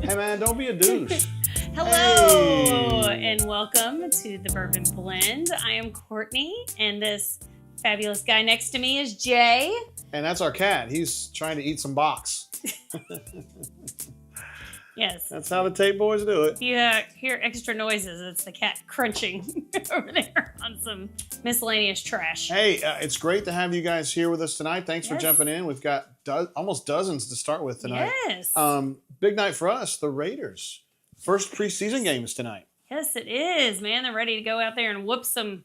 Hey man, don't be a douche. Hello, Hey. and welcome to the Bourbon Blend. I am Courtney, and this fabulous guy next to me is Jay. And that's our cat. He's trying to eat some box. Yes. That's how the Tate boys do it. If you hear extra noises, it's the cat crunching over there on some miscellaneous trash. Hey, it's great to have you guys here with us tonight. Thanks for Yes. jumping in. We've got almost dozens to start with tonight. Yes. Big night for us, the Raiders. First preseason games tonight. Yes, it is, man. They're ready to go out there and whoop some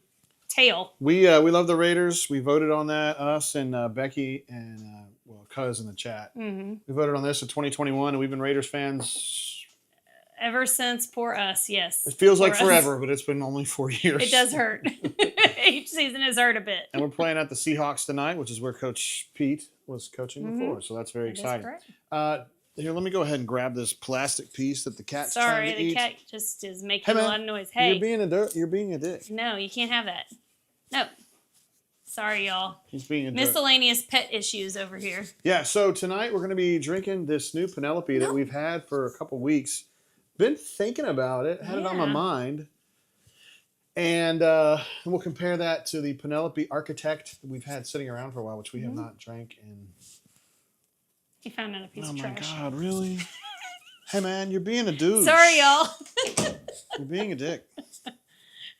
tail. We love the Raiders. We voted on that, us and Becky and, Cuz in the chat. Mm-hmm. We voted on this in 2021, and we've been Raiders fans Ever since poor us, yes. It feels like For us. forever, but it's been only 4 years. It does hurt. Each season has hurt a bit. And we're playing at the Seahawks tonight, which is where Coach Pete was coaching before. So that's very That is exciting. correct. Here, let me go ahead and grab this plastic piece that the cat's Sorry, trying to the eat. cat just is making Hey, a man, lot of noise. Hey, You're being a dick. no, you can't have that. No. Sorry, y'all. He's being a dick. Miscellaneous pet issues over here. Yeah, so tonight we're going to be drinking this new Penelope that we've had for a couple weeks. Been thinking about it, had it on my Yeah. mind. And we'll compare that to the Penelope Architect that we've had sitting around for a while, which we have not drank in. He found out a piece Oh of my trash. God, really? Hey man, you're being a dude. Sorry, y'all. You're being a dick.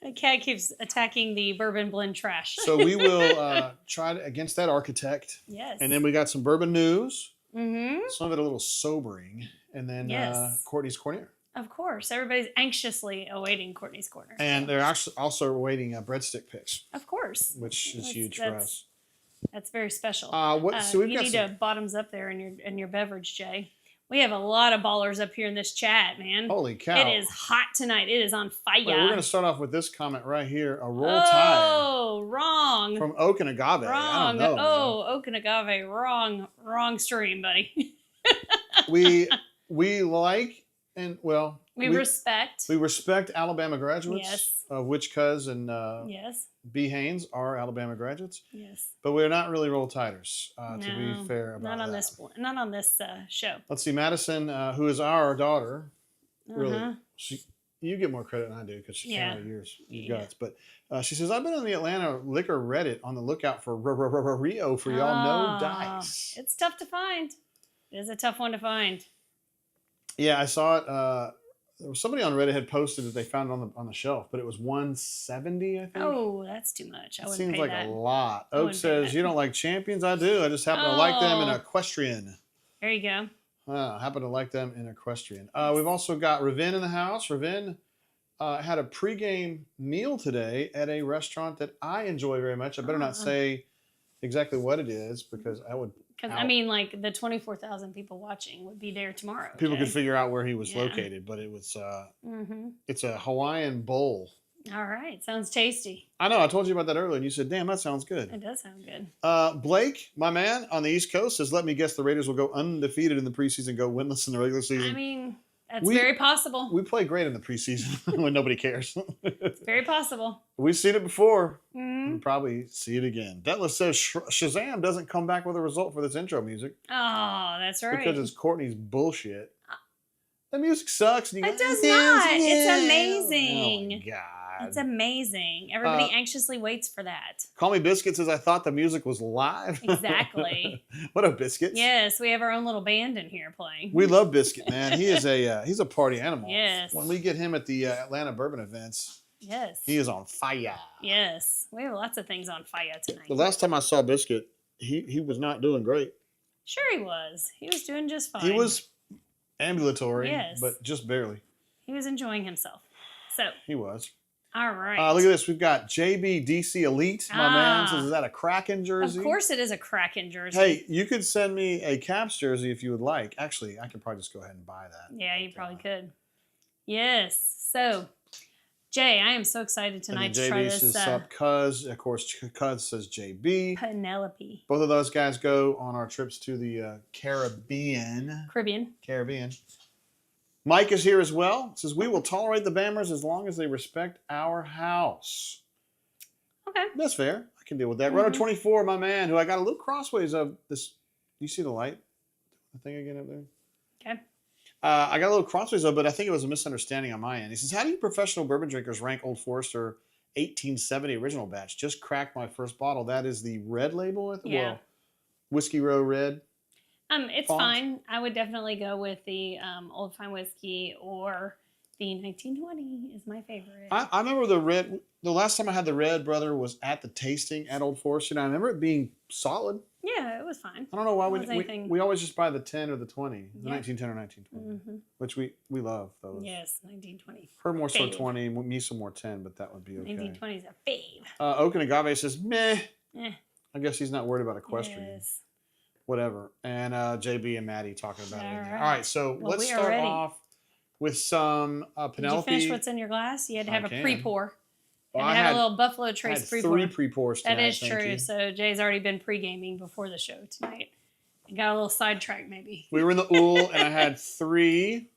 The cat keeps attacking the bourbon blend trash. So we will try against that Architect. Yes. And then we got some bourbon news. Mm-hmm. Some of it a little sobering. And then Yes. Courtney's Corner. Of course. Everybody's anxiously awaiting Courtney's Corner. And they're actually also awaiting breadstick picks, Of course. which is That's- huge for that's- us. That's very special. So we've you got need some. to bottoms up there in your beverage, Jay. We have a lot of ballers up here in this chat, man. Holy cow. It is hot tonight. It is on fire. Wait, we're going to start off with this comment right here. A roll tide Oh, wrong. from Oak and Agave. Wrong. I don't know. Oh, Oak and Agave. Wrong stream, buddy. Man. We like and, well, we respect. we respect Alabama graduates, Yes. of which Cuz and Yes. B. Haynes are Alabama graduates. Yes. But we're not really roll tiders, to No, be fair about not on that. this. Not on this show. Let's see, Madison, who is our daughter, really, Uh-huh. you get more credit than I do because she came Yeah. out of your Yeah. guts. But she says, I've been on the Atlanta Liquor Reddit on the lookout for Rio for y'all no dice. It's tough to find. It is a tough one to find. Yeah, I saw it. There was somebody on Reddit had posted that they found it on the shelf, but it was $170, I think. Oh, that's too much. I It wouldn't seems pay like that. a lot. I Oak wouldn't pay says, that. you don't like champions? I do. I just happen to like them in Oh. equestrian. There you go. I happen to like them in equestrian. We've also got Ravin in the house. Ravin had a pregame meal today at a restaurant that I enjoy very much. I better not say exactly what it is because I would. Because I mean, like the 24,000 people watching would be there tomorrow. People Jay. could figure out where he was Yeah. located, but it was Mm-hmm. it's a Hawaiian bowl. All right, sounds tasty. I know. I told you about that earlier, and you said, "Damn, that sounds It good." does sound good. Blake, my man on the East Coast, says, "Let me guess, the Raiders will go undefeated in the preseason, go winless in the regular season." I mean, that's We- very possible. We play great in the preseason when nobody cares. Very possible. We've seen it before. Hmm. We'll probably see it again. Detlef says Shazam doesn't come back with a result for this intro music Oh, that's right. because it's Courtney's bullshit. The music sucks. And you It go, does "Yeah, not. It's yeah." amazing. Oh my God. It's amazing. Everybody anxiously waits for that. Call Me Biscuit says, I thought the music was live. Exactly. What up, Biscuits? Yes, we have our own little band in here playing. We love Biscuit, man. He is he's a party animal. Yes. When we get him at the Atlanta Bourbon events, Yes. he is on fire. Yes. We have lots of things on fire tonight. The last time I saw Biscuit, he was not doing great. Sure he was. He was doing just fine. He was ambulatory, Yes. but just barely. He was enjoying himself. So, He was. all right. Look at this. We've got JB DC Elite. My man says, is that a Kraken jersey? Of course it is a Kraken jersey. Hey, you could send me a Caps jersey if you would like. Actually, I could probably just go ahead and buy that. Yeah, you But, probably could. Yes. So, Jay, I am so excited And tonight then to try JB this says Sup Cuz. Of course, Cuz says JB. Penelope. Both of those guys go on our trips to the Caribbean. Caribbean. Mike is here as well. Says, we will tolerate the Bammers as long as they respect our house. Okay. That's fair. I can deal with that. Runner 24, my man, who I got a little crossways of this. You see the light? The thing again up there? Okay. I got a little crossways though, but I think it was a misunderstanding on my end. He says, "How do you professional bourbon drinkers rank Old Forester 1870 original batch? Just cracked my first bottle. That is the red label, Yeah. well, Whiskey Row Red. It's font. fine. I would definitely go with the Old Fine Whiskey, or the 1920 is my favorite. I remember the red. The last time I had the red, brother, was at the tasting at Old Forester, and I remember it being solid. Yeah, it was fine. I don't know why It we always just buy the 10 or the 20, the Yeah. 1910 or 1920, which we love those. Yes, 1920. Her more so Fave. 20, me some more 10, but that would be okay. 1920 is a fave. Oak and Agave says, meh. Eh. I guess he's not worried about equestrian. Yes. Whatever. And JB and Maddie talking about it. All In there. right. All right, so Well, let's we are start ready. off with some Penelope. Did you finish what's in your glass? You had to have I a can. pre-pour. Well, And I have had- a little Buffalo I had Trace pre-pour. 3 pre-pours That tonight, is thank true. you. So Jay's already been pre-gaming before the show tonight. I got a little sidetracked maybe. We were in the Ool, and I had 3. Did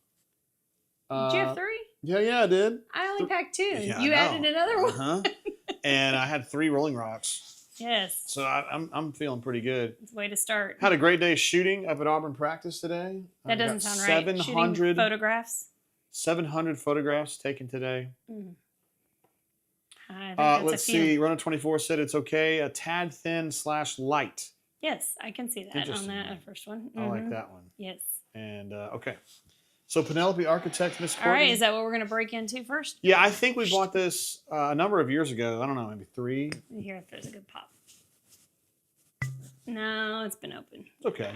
you have 3? Yeah, I did. I only packed 2. Yeah, You I added know. another one. Uh-huh. And I had 3 Rolling Rocks. Yes. So I'm feeling pretty good. It's a way to start. Had a great day shooting up at Auburn practice today. That doesn't sound right. 700 Shooting photographs. 700 photographs taken today. I think that's Let's a few. see. Runner 24 said it's okay. A tad thin / light. Yes, I can see that on Interesting. that first one. I like that one. Yes. And okay. So Penelope Architect, Miss Courtney. All right, is that what we're going to break into first? Yeah, I think we bought this a number of years ago. I don't know, maybe 3. Let me hear if there's a good pop. No, it's been open. It's okay.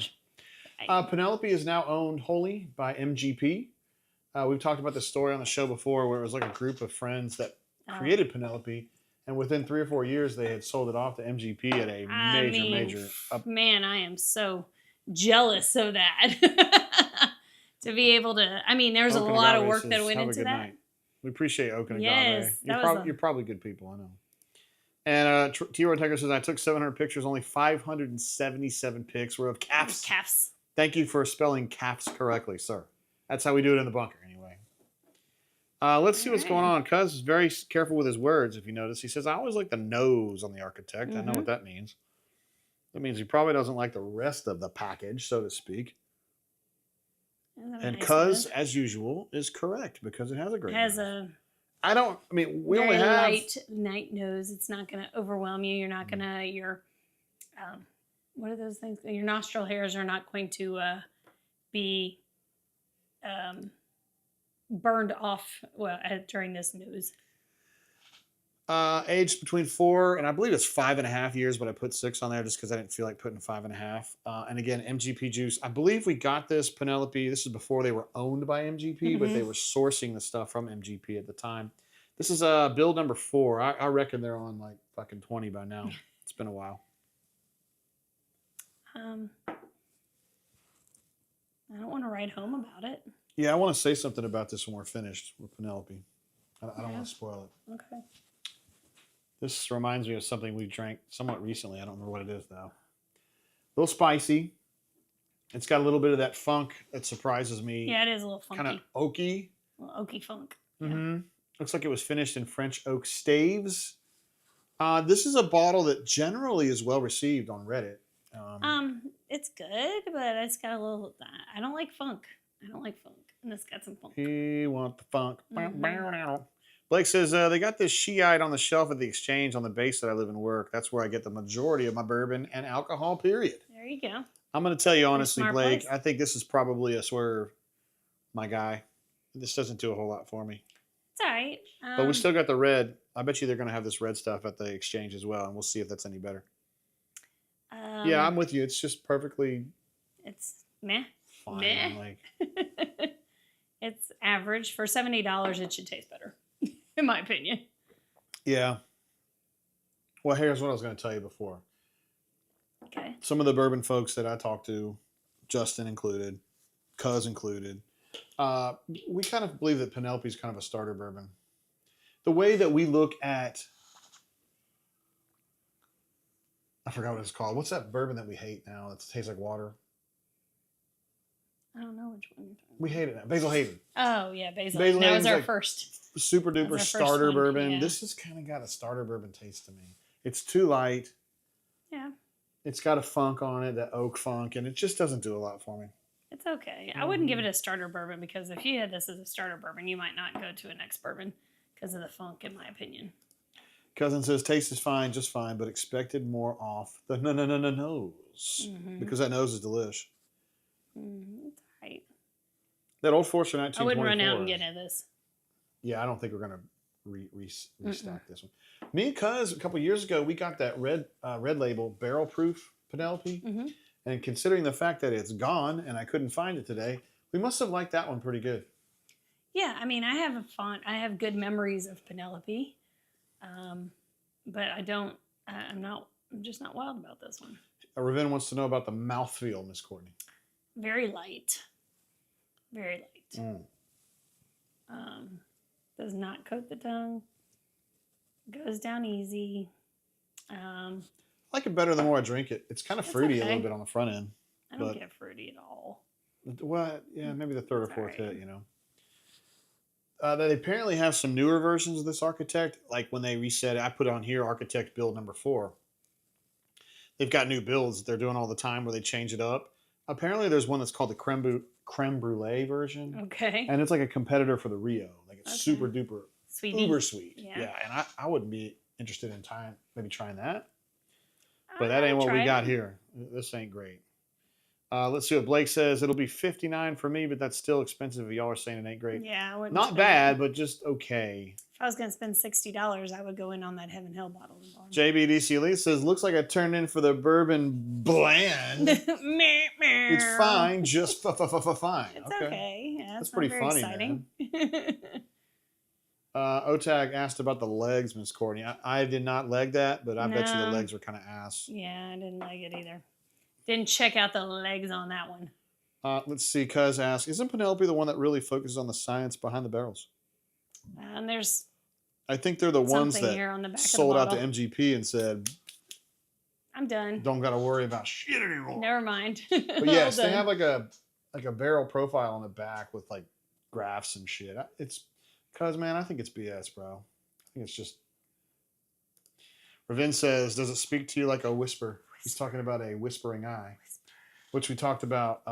Penelope is now owned wholly by MGP. We've talked about this story on the show before, where it was like a group of friends that created Penelope, and within 3 or 4 years, they had sold it off to MGP at a major. Man, I am so jealous of that. To be able to, I mean, there's a lot of work that went into that. Night. We appreciate Oak and Yes, Agave. You're probably good people, I know. And T-Roy Tucker says, I took 700 pictures, only 577 pics were of calves. Calves. Thank you for spelling calves correctly, sir. That's how we do it in the bunker, anyway. Let's see what's going on. Cuz is very careful with his words, if you notice. He says, I always like the nose on the Architect. I know what that means. That means he probably doesn't like the rest of the package, so to speak. And Cuz, as usual, is correct because it has a great nose. We only have light night nose. It's not going to overwhelm you. You're not going to, what are those things? Your nostril hairs are not going to be burned off during this nose. Aged between 4 and I believe it's 5.5 years, but I put 6 on there just because I didn't feel like putting 5.5. And again, MGP juice. I believe we got this Penelope. This is before they were owned by MGP, but they were sourcing the stuff from MGP at the time. This is build number 4. I reckon they're on like fucking 20 by now. It's been a while. I don't want to write home about it. Yeah, I want to say something about this when we're finished with Penelope. I don't want to spoil it. Okay. This reminds me of something we drank somewhat recently. I don't remember what it is, though. A little spicy. It's got a little bit of that funk that surprises me. Yeah, it is a little funky. Kind of oaky. A little oaky funk. Mm-hmm. Looks like it was finished in French oak staves. This is a bottle that generally is well received on Reddit. It's good, but it's got a little... I don't like funk. And it's got some funk. You want the funk. Blake says, they got this Shiite on the shelf at the exchange on the base that I live and work. That's where I get the majority of my bourbon and alcohol, period. There you go. I'm going to tell you honestly, Blake, place. I think this is probably a swerve, my guy. This doesn't do a whole lot for me. It's all right. But we still got the red. I bet you they're going to have this red stuff at the exchange as well, and we'll see if that's any better. Yeah, I'm with you. It's just perfectly... It's meh. Fine. Meh. Like... It's average. For $70, it should taste better. In my opinion. Yeah. Well, here's what I was going to tell you before. Okay. Some of the bourbon folks that I talked to, Justin included, Cuz included, we kind of believe that Penelope's kind of a starter bourbon. The way that we look at, I forgot what it's called. What's that bourbon that we hate now that tastes like water? I don't know which one you're talking about. We hate it now. Basil Hayden. Oh, yeah, Basil. Basil That was our Hayden's first. Super duper starter one, bourbon. yeah. This has kind of got a starter bourbon taste to me. It's too light. Yeah. It's got a funk on it, that oak funk, and it just doesn't do a lot for me. It's okay. I wouldn't give it a starter bourbon because if you had this as a starter bourbon, you might not go to a next bourbon because of the funk, in my opinion. Cousin says taste is fine, just fine, but expected more off the nose because that nose is delish. It's all right. That Old Forester I 1924. wouldn't run out and get into this. Yeah, I don't think we're gonna restock this one. Me and Cuz a couple years ago we got that red label barrel proof Penelope, and considering the fact that it's gone and I couldn't find it today, we must have liked that one pretty good. Yeah, I mean, I have good memories of Penelope, but I'm just not wild about this one. Ravin wants to know about the mouthfeel, Miss Courtney. Very light. Very light. Does not coat the tongue. Goes down easy. I like it better the more I drink it. It's kind of fruity a little bit on the front end. I don't get fruity at all. Well, yeah, maybe the third or fourth hit, you know. They apparently have some newer versions of this Architect. Like when they reset it, I put on here Architect build number 4. They've got new builds that they're doing all the time where they change it up. Apparently there's one that's called the creme brulee version. Okay. And it's like a competitor for the Rio. Like it's super duper Sweetie. uber sweet. Yeah. And I wouldn't be interested in maybe trying that. But that ain't what we got here. This ain't great. Let's see what Blake says. It'll be $59 for me, but that's still expensive if y'all are saying it ain't great. Yeah, I wouldn't. Not bad, but just okay. If I was going to spend $60, I would go in on that Heaven Hill bottle. JBDC Elite says, looks like I turned in for the bourbon blend. It's fine, just fine. It's okay. Yeah, that's pretty funny, exciting. man. Otag asked about the legs, Miss Courtney. I did not leg that, but I bet you the legs were kind of ass. Yeah, I didn't like it either. Didn't check out the legs on that one. Let's see. Cuz asks, isn't Penelope the one that really focuses on the science behind the barrels? And there's I think they're the ones that sold out to MGP and said, I'm done. Don't got to worry about shit anymore. Never mind. But yes, they have like a barrel profile on the back with like graphs and shit. It's Cuz, man, I think it's BS, bro. I think it's just. Ravin says, does it speak to you like a whisper? He's talking about a whispering eye, which we talked about.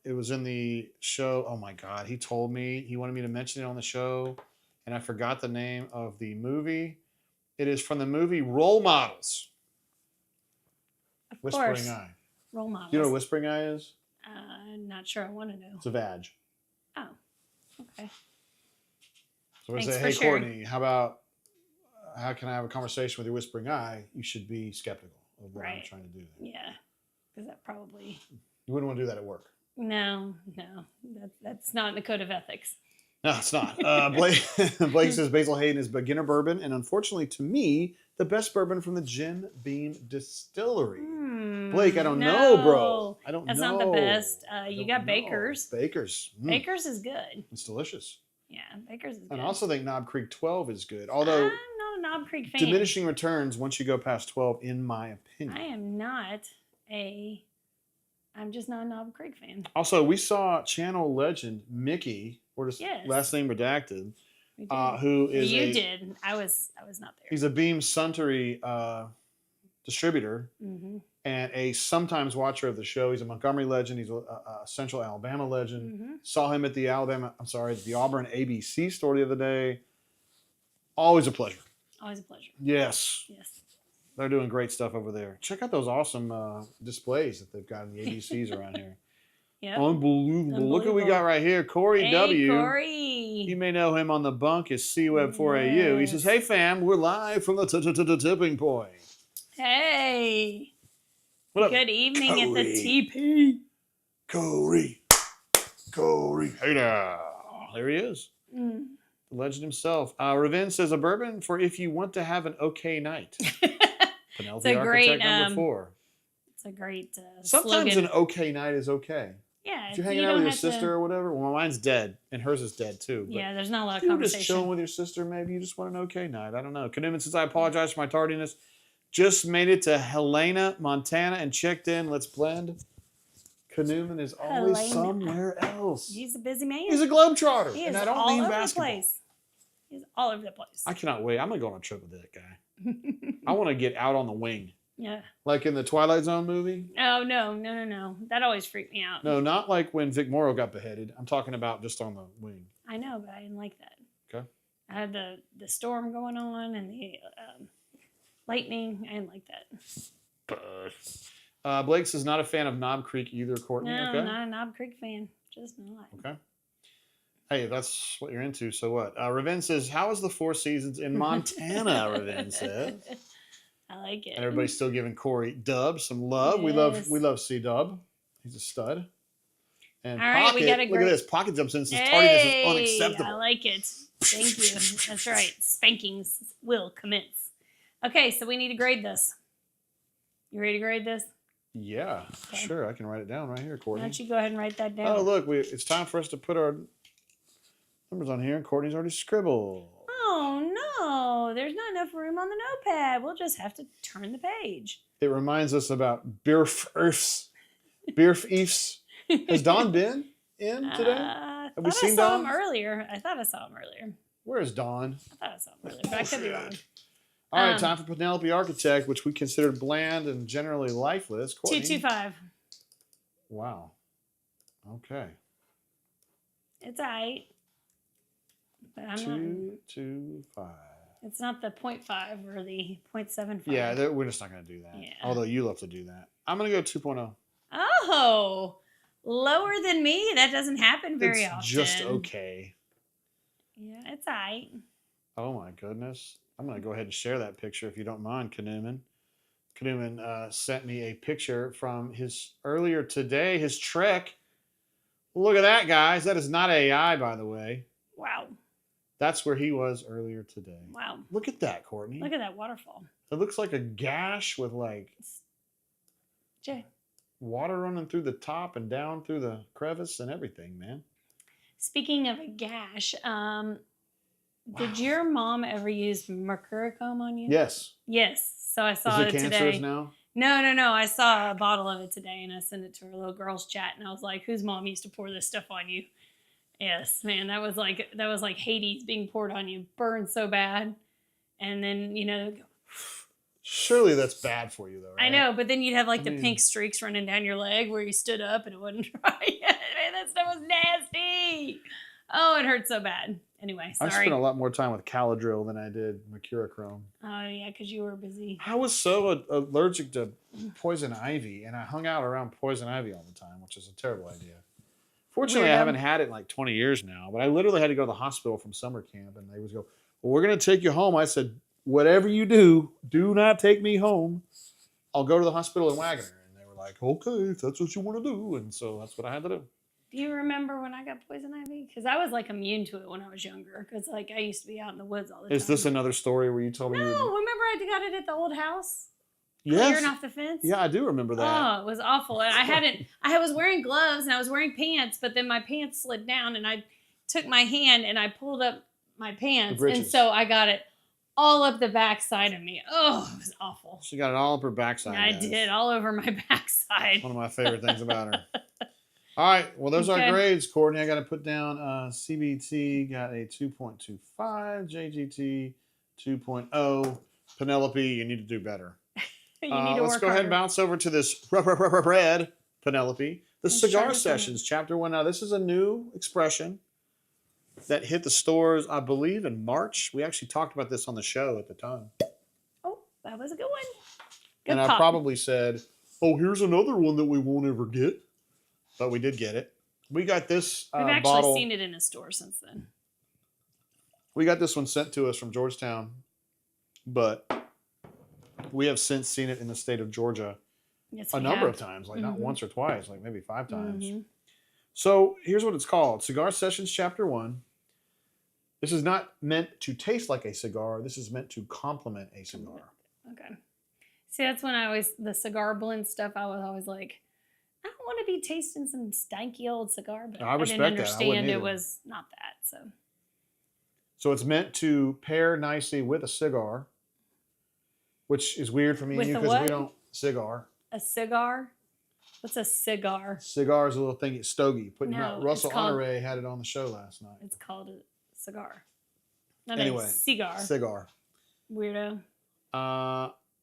It was in the show. Oh my God. He told me he wanted me to mention it on the show, and I forgot the name of the movie. It is from the movie Role Models. Whispering eye. Role Models. You know what a whispering eye is? Not sure. I want to know. It's a vag. Oh, okay. So I say, hey, Courtney, how can I have a conversation with your whispering eye? You should be skeptical of what I'm trying to do there. Yeah, because that probably... You wouldn't want to do that at work. No. That's not in the code of ethics. No, it's not. Blake says Basil Hayden is beginner bourbon, and unfortunately to me, the best bourbon from the Jim Beam Distillery. Blake, I don't know, bro. I don't know. That's not the best. You got Baker's. Baker's. Baker's is good. It's delicious. Yeah, Baker's is good. And I also think Knob Creek 12 is good. Although I'm not a Knob Creek fan. Diminishing returns once you go past 12, in my opinion. I'm just not a Knob Creek fan. Also, we saw channel legend Mickey, or just last name redacted, who is You did. I was not there. He's a Beam Suntory distributor and a sometimes watcher of the show. He's a Montgomery legend. He's a Central Alabama legend. Saw him at the Auburn ABC store the other day. Always a pleasure. Always a pleasure. Yes. They're doing great stuff over there. Check out those awesome displays that they've got in the ABCs around here. Yep. Unbelievable. Look what we got right here. Corey W. Corey. You may know him on the bunk as CWeb4AU. He says, hey, fam, we're live from the tipping point. Hey. What up? Good evening at the TP. Corey. Hey now. There he is. The legend himself. Ravin says, a bourbon for if you want to have an okay night. Penelope Architect number 4. It's a great Sometimes slogan. an okay night is okay. Yeah. If you're hanging out with your sister or whatever. Well, mine's dead, and hers is dead too. But yeah, there's not a lot of you're conversation. just chilling with your sister, maybe you just want an okay night. I don't know. Canoeman says, I apologize for my tardiness. Just made it to Helena, Montana, and checked in. Let's blend. Canoeman is always somewhere else. He's a busy man. He's a globetrotter. He is and I don't all mean over basketball. the place. He's all over the place. I cannot wait. I'm going to go on a trip with that guy. I want to get out on the wing. Yeah. Like in the Twilight Zone movie? Oh, no. That always freaked me out. No, not like when Vic Morrow got beheaded. I'm talking about just on the wing. I know, but I didn't like that. Okay. I had the storm going on and the lightning. I didn't like that. Blake says not a fan of Knob Creek either, Courtney. No, Okay. not a Knob Creek fan. Just not. Okay. Hey, that's what you're into. So what? Raven says, how is the Four Seasons in Montana? Raven says. I like it. And everybody's still giving Corey Dub some love. Yes. We love C-Dub. He's a stud. And All right, Pocket, we got a look great... at this. Pocket jumps in and says tardiness is unacceptable. I like it. Thank you. That's right. Spankings will commence. Okay, so we need to grade this. You ready to grade this? Yeah, Okay. Sure. I can write it down right here, Courtney. Why don't you go ahead and write that down? Oh, look. It's time for us to put our numbers on here. And Courtney's already scribbled. Oh, no. There's not enough room on the notepad. We'll just have to turn the page. It reminds us about Beerf Eefs. Has Don been in today? Have we seen Don? I thought I saw him earlier. Where is Don? I thought I saw him earlier, but I could be wrong. All right, time for Penelope Architect, which we considered bland and generally lifeless. Courtney. 225. Wow. Okay. It's all right. But I'm 225. It's not the 0.5 or the 0.75. Yeah, we're just not going to do that. Yeah. Although you love to do that. I'm going to go 2.0. Oh, lower than me? That doesn't happen very often. It's just okay. Yeah, it's all right. Oh, my goodness. I'm going to go ahead and share that picture if you don't mind, Kanuman. Kanuman sent me a picture from his earlier today, his trek. Look at that, guys. That is not AI, by the way. Wow. That's where he was earlier today. Wow. Look at that, Courtney. Look at that waterfall. It looks like a gash with like Jay. Water running through the top and down through the crevice and everything, man. Speaking of a gash, did your mom ever use mercurochrome on you? Yes. Yes. So I saw it it cancerous today. now? No. I saw a bottle of it today and I sent it to her little girl's chat and I was like, whose mom used to pour this stuff on you? Yes, man, that was like Hades being poured on you. Burned so bad. And then, Surely that's bad for you, though, right? I know, but then you'd have the pink streaks running down your leg where you stood up and it wasn't dry. Man, that stuff was nasty. Oh, it hurt so bad. Anyway, sorry. I spent a lot more time with Caladril than I did mercurochrome. Oh, yeah, because you were busy. I was so allergic to poison ivy, and I hung out around poison ivy all the time, which is a terrible idea. Fortunately, I haven't had it in like 20 years now, but I literally had to go to the hospital from summer camp, and they would go, well, we're going to take you home. I said, whatever you do not take me home. I'll go to the hospital in Wagoner. And they were like, okay, if that's what you want to do. And so that's what I had to do. Do you remember when I got poison ivy? Because I was immune to it when I was younger. Because I used to be out in the woods all the time. Is this another story where you told me? No, remember I got it at the old house? Yes. Clearing off the fence? Yeah, I do remember that. Oh, it was awful. And I was wearing gloves and I was wearing pants, but then my pants slid down and I took my hand and I pulled up my pants. And so I got it all up the backside of me. Oh, it was awful. She got it all up her backside. I did, all over my backside. One of my favorite things about her. All right, well, those are our grades, Courtney. I got to put down CBT, got a 2.25, JGT 2.0. Penelope, you need to do better. You need to let's work go ahead and harder. bounce over to this red, Penelope. The Cigar Sessions, Chapter 1. Now, this is a new expression that hit the stores, I believe, in March. We actually talked about this on the show at the time. Oh, that was a good one. Good and pop. I probably said, oh, here's another one that we won't ever get. But we did get it. We got this We've actually bottle. seen it in a store since then. We got this one sent to us from Georgetown. But we have since seen it in the state of Georgia a number of times. Like not once or twice, like maybe 5 times. So here's what it's called. Cigar Sessions Chapter 1. This is not meant to taste like a cigar. This is meant to complement a cigar. Okay. See, that's when the cigar blend stuff, I was always like, I don't want to be tasting some stanky old cigar, but I didn't understand it was not that. So it's meant to pair nicely with a cigar, which is weird for me and you because we don't cigar. A cigar? What's a cigar? Cigar is a little thing, it's stogie. Russell called, Honore had it on the show last night. It's called a cigar. Not anyway, a cigar. Cigar. Weirdo.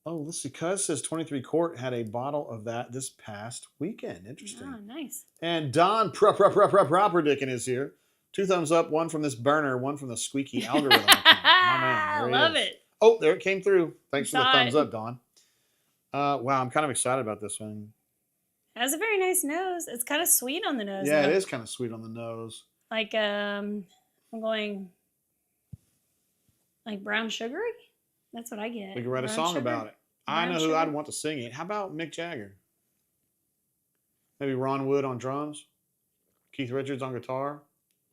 Oh, let's see. Cuz says 23 Court had a bottle of that this past weekend. Interesting. Oh, nice. And Don Properdickin is here. 2 thumbs up, one from this burner, one from the squeaky algorithm account. My man, I there he love is. it. Oh, there it came through. Thanks for the Saw thumbs it. up, Don. Wow, I'm kind of excited about this one. It has a very nice nose. It's kind of sweet on the nose. Yeah, though. it is kind of sweet on the nose. Like I'm going like brown sugary. That's what I get. We can write a Brown song sugar? about it. I Brown know who sugar? I'd want to sing it. How about Mick Jagger? Maybe Ron Wood on drums. Keith Richards on guitar.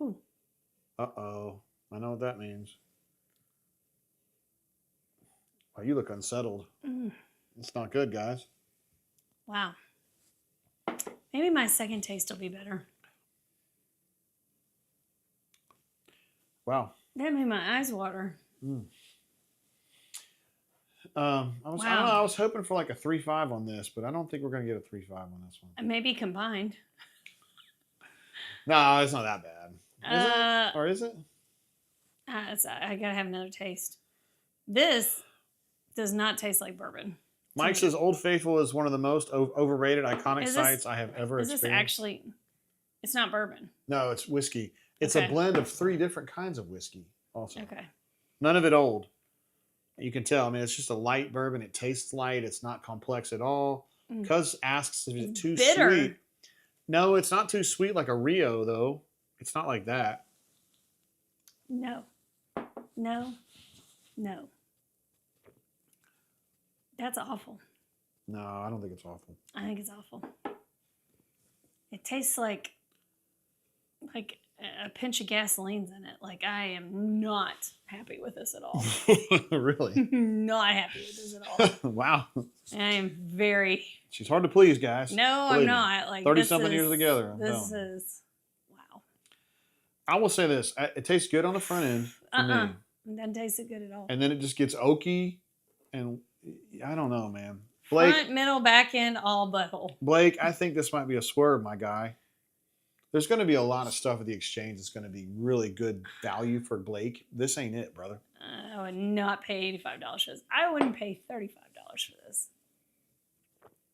Ooh. Uh-oh. I know what that means. Wow, you look unsettled. It's not good, guys. Wow. Maybe my second taste will be better. Wow. That made my eyes water. I don't know, I was hoping for like a 3.5 on this, but I don't think we're going to get a 3.5 on this one. Maybe combined. No, it's not that bad. Is it? Or is it? I gotta have another taste. This does not taste like bourbon. Mike says Old Faithful is one of the most overrated, iconic Is this- sites I have ever Is this experienced. actually? It's not bourbon. No, it's whiskey. It's Okay. a blend of 3 different kinds of whiskey also. Okay. None of it old. You can tell. I mean, it's just a light bourbon. It tastes light. It's not complex at all. Cuz asks if it's too bitter. sweet. No, it's not too sweet like a Rio, though. It's not like that. No. No. No. That's awful. No, I don't think it's awful. I think it's awful. It tastes like a pinch of gasoline's in it. Like I am not happy with this at all. Really? Not happy with this at all. Wow. I am very. She's hard to please, guys. No, Believe I'm me. not. Like 30-something years together. This is wow. I will say this. It tastes good on the front end for me. It doesn't taste good at all. And then it just gets oaky. And I don't know, man. Blake, Front, middle, back end, all butthole. Blake, I think this might be a swerve, my guy. There's going to be a lot of stuff at the exchange that's going to be really good value for Blake. This ain't it, brother. I would not pay $85 for this. I wouldn't pay $35 for this.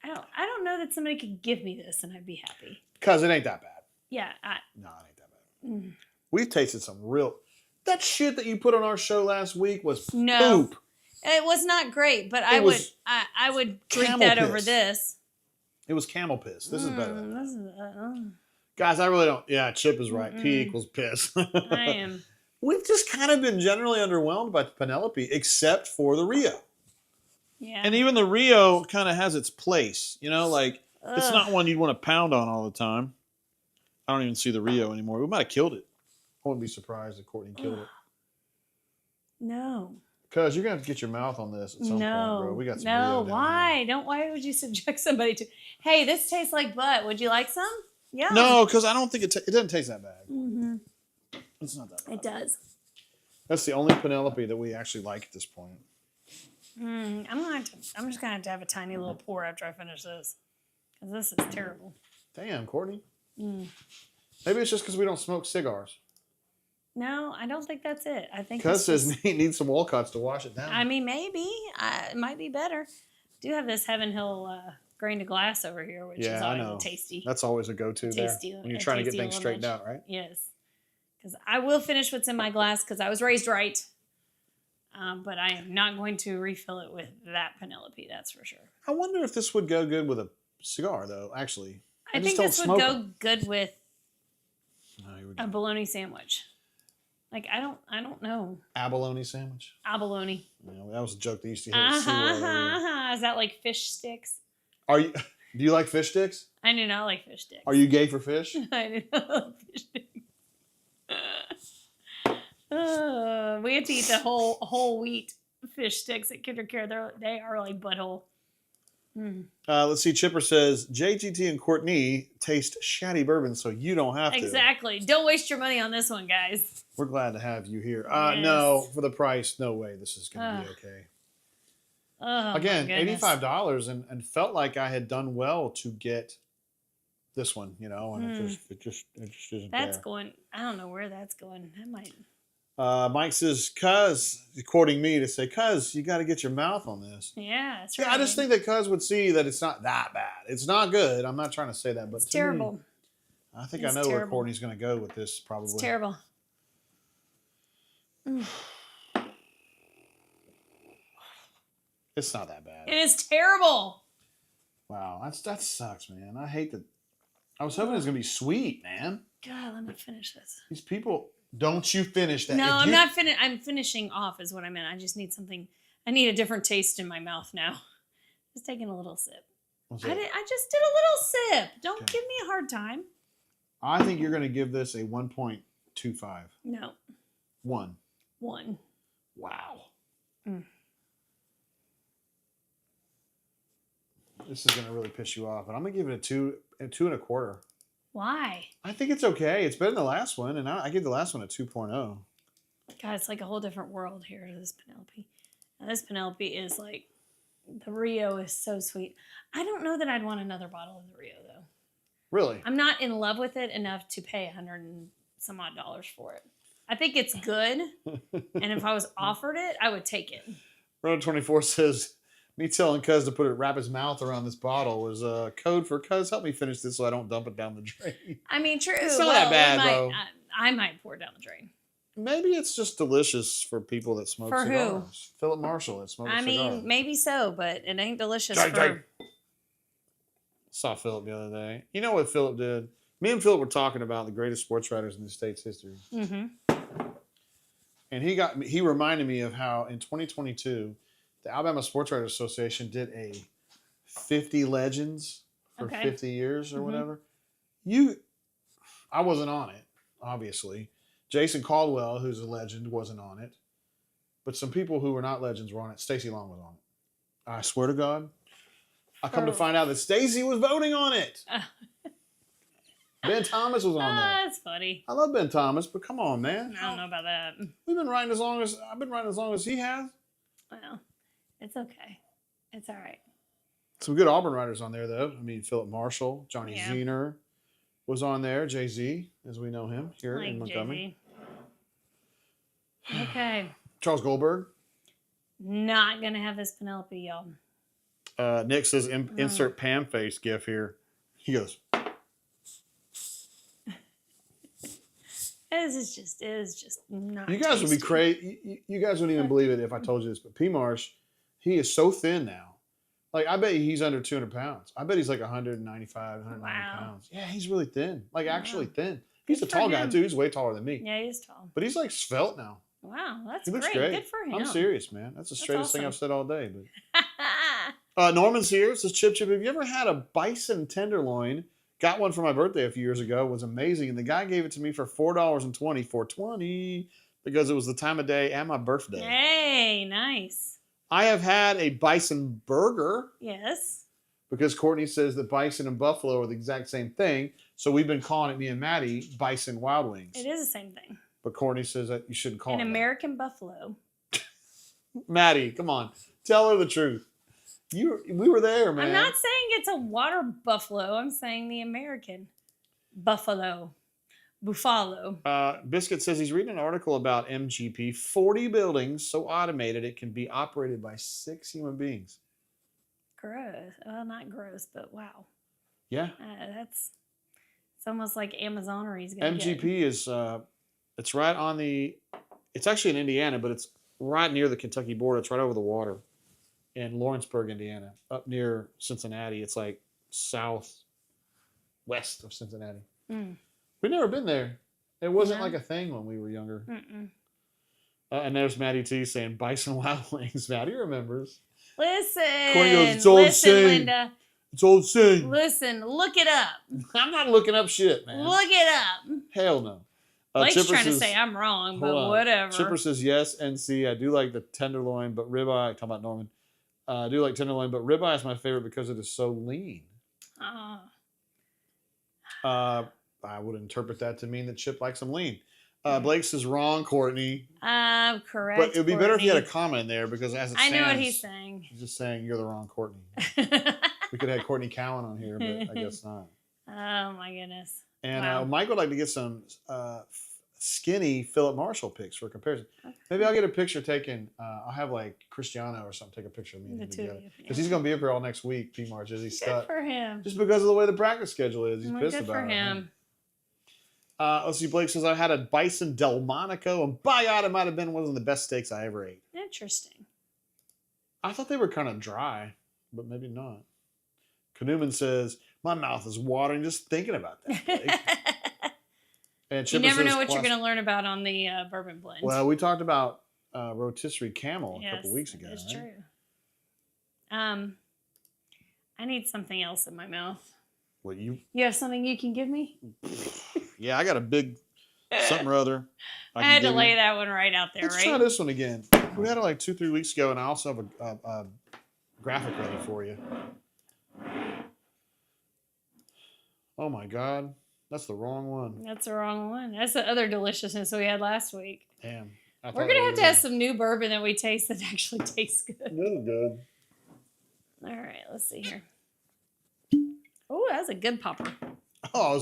I don't know that somebody could give me this and I'd be happy. Because it ain't that bad. Yeah. No, it ain't that bad. We've tasted some real... That shit that you put on our show last week was poop. It was not great, but I would drink that piss. over this. It was camel piss. This is better than that. This is, Guys, I really don't... Yeah, Chip is right. P equals piss. I am. We've just kind of been generally underwhelmed by Penelope, except for the Rio. Yeah. And even the Rio kind of has its place. You know, like, it's not one you'd want to pound on all the time. I don't even see the Rio anymore. We might have killed it. I wouldn't be surprised if Courtney killed it. No. Because you're going to have to get your mouth on this at some point, bro. We got some Rio down why? Why would you subject somebody to... Hey, this tastes like butt. Would you like some? Yeah. No, because I don't think it doesn't taste that bad. Mm-hmm. It's not that bad. It does. That's the only Penelope that we actually like at this point. I'm just gonna have to have a tiny little pour after I finish this, because this is terrible. Damn, Courtney. Maybe it's just because we don't smoke cigars. No, I don't think that's it. I think Cuz says he needs some Walcotts to wash it down. I mean, maybe it might be better. I do have this Heaven Hill grain to glass over here, which is always tasty. That's always a go-to there when you're trying to get things straightened out, right? Yes, because I will finish what's in my glass because I was raised right. But I am not going to refill it with that Penelope, that's for sure. I wonder if this would go good with a cigar, though, actually. I think this would go good with a bologna sandwich. Like, I don't know. Abalone sandwich? Abalone. Yeah, that was a joke they used to hear at SeaWorld. Is that like fish sticks? Do you like fish sticks? I do not like fish sticks. Are you gay for fish? I do not like fish sticks. We have to eat the whole wheat fish sticks at KinderCare. They are like butthole. Let's see. Chipper says JGT and Courtney taste shatty bourbon, so you don't have to. Exactly. Don't waste your money on this one, guys. We're glad to have you here. Yes. No, for the price, no way. This is going to be okay. Again, $85 and felt like I had done well to get this one, and it just isn't That's there. going. I don't know where that's going. That might. Mike says, "Cuz," quoting me to say, "Cuz, you got to get your mouth on this." Yeah, that's Yeah, right. I just think that Cuz would see that it's not that bad. It's not good. I'm not trying to say that, but it's to me, terrible. I think It's I know where terrible. Courtney's going to go with this. Probably. It's terrible. It's not that bad. It is terrible. Wow, that sucks, man. I hate that. I was hoping it was gonna be sweet, man. God, let me finish this. These people, don't you finish that? No, I'm not finished. I'm finishing off, is what I meant. I just need something. I need a different taste in my mouth now. Just taking a little sip. I just did a little sip. Don't give me a hard time. I think you're gonna give this a 1.25. No. 1. Wow. This is gonna really piss you off, but I'm gonna give it a 2.25. Why? I think it's okay. It's better than the last one, and I give the last one a 2.0. God, it's like a whole different world here. This Penelope. Now, this Penelope is like, the Rio is so sweet. I don't know that I'd want another bottle of the Rio though. Really? I'm not in love with it enough to pay $100 and some odd for it. I think it's good, and if I was offered it, I would take it. Road 24 says, me telling Cuz to wrap his mouth around this bottle was a code for Cuz, help me finish this so I don't dump it down the drain. I mean, true. It's not that bad, though. I might pour it down the drain. Maybe it's just delicious for people that smoke for cigars. Who? Philip Marshall that smokes cigars. I mean, maybe so, but it ain't delicious Jay. Saw Philip the other day. You know what Philip did? Me and Philip were talking about the greatest sports writers in the state's history. Mm-hmm. And he reminded me of how in 2022, the Alabama Sports Writers Association did a 50 legends for 50 years or whatever. I wasn't on it, obviously. Jason Caldwell, who's a legend, wasn't on it. But some people who were not legends were on it. Stacey Long was on it. I swear to God. I come to find out that Stacey was voting on it. Ben Thomas was on there. That's funny. I love Ben Thomas, but come on, man. I don't know about that. I've been writing as long as he has. Well, it's okay. It's all right. Some good Auburn writers on there, though. I mean, Philip Marshall, Johnny Zehner was on there. Jay-Z, as we know him here in Montgomery. Jay-Z. Okay. Charles Goldberg. Not going to have this Penelope, y'all. Nick says, insert Pam face gif here. He goes. It is just not. You guys would be crazy. You guys wouldn't even believe it if I told you this, but P. Marsh, he is so thin now. Like, I bet he's under 200 pounds. I bet he's like 195, 190 pounds. Yeah, he's really thin. Like, actually thin. He's a tall guy, too. He's way taller than me. Yeah, he's tall. But he's, like, svelte now. Wow, that's he looks great. Good for him. I'm serious, man. That's the straightest thing I've said all day. But Norman's here. It says, Chip, have you ever had a bison tenderloin? Got one for my birthday a few years ago. It was amazing. And the guy gave it to me for $4.20 because it was the time of day and my birthday. Hey, nice. I have had a bison burger. Yes. Because Courtney says that bison and buffalo are the exact same thing. So we've been calling it, me and Maddie, bison wild wings. It is the same thing. But Courtney says that you shouldn't call it an American buffalo. Maddie, come on. Tell her the truth. We were there, man. I'm not saying it's a water buffalo. I'm saying the American buffalo. Buffalo. Biscuit says he's reading an article about MGP. 40 buildings so automated it can be operated by 6 human beings. Gross. Well, not gross, but wow. Yeah. It's almost like Amazonery's going to MGP is, it's right on it's actually in Indiana, but it's right near the Kentucky border. It's right over the water. In Lawrenceburg, Indiana, up near Cincinnati. It's like southwest of Cincinnati. We've never been there. It wasn't like a thing when we were younger. And there's Maddie T saying bison wild wings. Maddie remembers. Listen. Corey goes, it's old saying. Linda. It's old saying. Listen, look it up. I'm not looking up shit, man. Look it up. Hell no. Blake's Chipper trying says, to say I'm wrong, but whatever. Chipper says yes, NC. I do like the tenderloin, but ribeye. Talking about Norman. I do like tenderloin, but ribeye is my favorite because it is so lean. I would interpret that to mean that Chip likes them lean. Blake says wrong, Courtney. Correct. But it would be better if you had a comment there because as it stands, I know what he's saying. He's just saying you're the wrong Courtney. We could have Courtney Cowan on here, but I guess not. Oh my goodness. And Mike would like to get some skinny Philip Marshall pics for comparison. Okay. Maybe I'll get a picture taken. I'll have like Cristiano or something take a picture of me and him together. Because he's going to be up here all next week, P-March, is he stuck? Good for him. Just because of the way the practice schedule is. He's pissed good about for it. him. Let's see, Blake says, I had a bison Delmonico, and by God, it might have been one of the best steaks I ever ate. Interesting. I thought they were kind of dry, but maybe not. Kanuman says, my mouth is watering just thinking about that, Blake. And you never know what you're going to learn about on the bourbon blend. Well, we talked about rotisserie camel a couple weeks ago. That's true. I need something else in my mouth. Well, you have something you can give me? Yeah, I got a big something or other. I had to lay that one right out there, Let's try this one again. We had it like 2-3 weeks ago, and I also have a graphic ready for you. Oh, my God. That's the wrong one. That's the wrong one. That's the other deliciousness we had last week. Damn. We're going to have some new bourbon that we taste that actually tastes good. This is good. All right, let's see here. Oh, that's a good popper. Oh,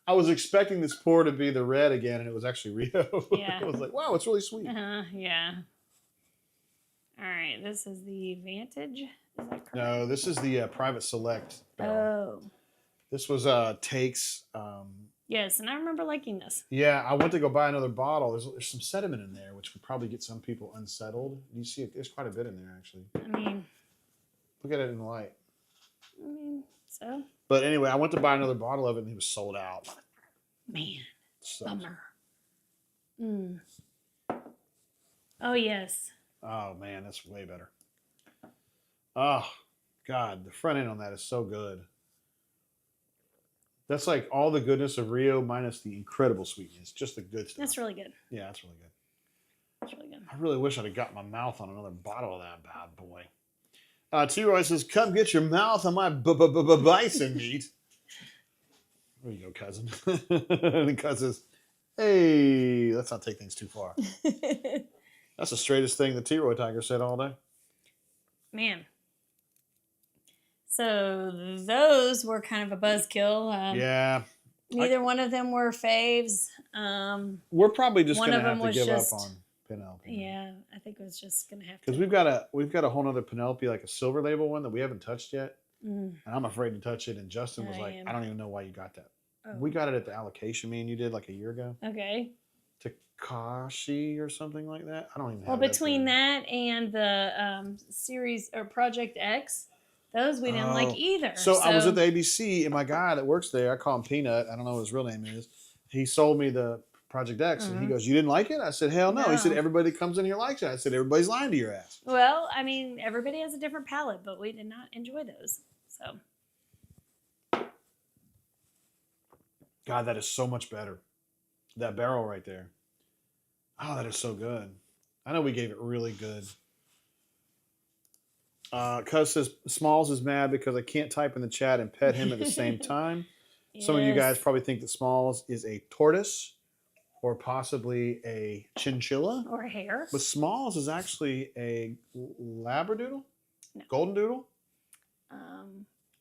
I was expecting this pour to be the red again, and it was actually Rio. Yeah. I was like, wow, it's really sweet. Yeah. All right, this is the Vantage. Is that correct? No, this is the Private Select barrel. Oh. This was Tates. Yes, and I remember liking this. Yeah, I went to go buy another bottle. There's some sediment in there, which would probably get some people unsettled. You see it? There's quite a bit in there, actually. I mean, look at it in the light. So. But anyway, I went to buy another bottle of it, and it was sold out. Man, bummer. Oh yes. Oh man, that's way better. Oh God, the front end on that is so good. That's like all the goodness of Rio minus the incredible sweetness. Just the good stuff. That's really good. Yeah, that's really good. That's really good. I really wish I'd have got my mouth on another bottle of that bad boy. T-Roy says, come get your mouth on my bison meat. There you go, cousin. And the cousin says, hey, let's not take things too far. That's the straightest thing the T-Roy Tiger said all day. Man. So those were kind of a buzzkill. Yeah. Neither one of them were faves. We're probably just going to have to give up on Penelope. Yeah, I think it was just going to have to. Because we've got a whole other Penelope, like a silver label one that we haven't touched yet. And I'm afraid to touch it. And Justin was like, I don't even know why you got that. Oh. We got it at the allocation meeting you did like a year ago. Okay. Takashi or something like that. I don't even know. Well, between that and the series or Project X, those we didn't like either. So I was at the ABC, and my guy that works there, I call him Peanut. I don't know what his real name is. He sold me the Project X, and he goes, "You didn't like it?" I said, "Hell no." He said, "Everybody that comes in here likes it." I said, "Everybody's lying to your ass." Well, I mean, everybody has a different palate, but we did not enjoy those. So. God, that is so much better. That barrel right there. Oh, that is so good. I know we gave it really good. Cuz says, Smalls is mad because I can't type in the chat and pet him at the same time. Yes. Some of you guys probably think that Smalls is a tortoise or possibly a chinchilla. Or a hare. But Smalls is actually a labradoodle? No. Golden doodle?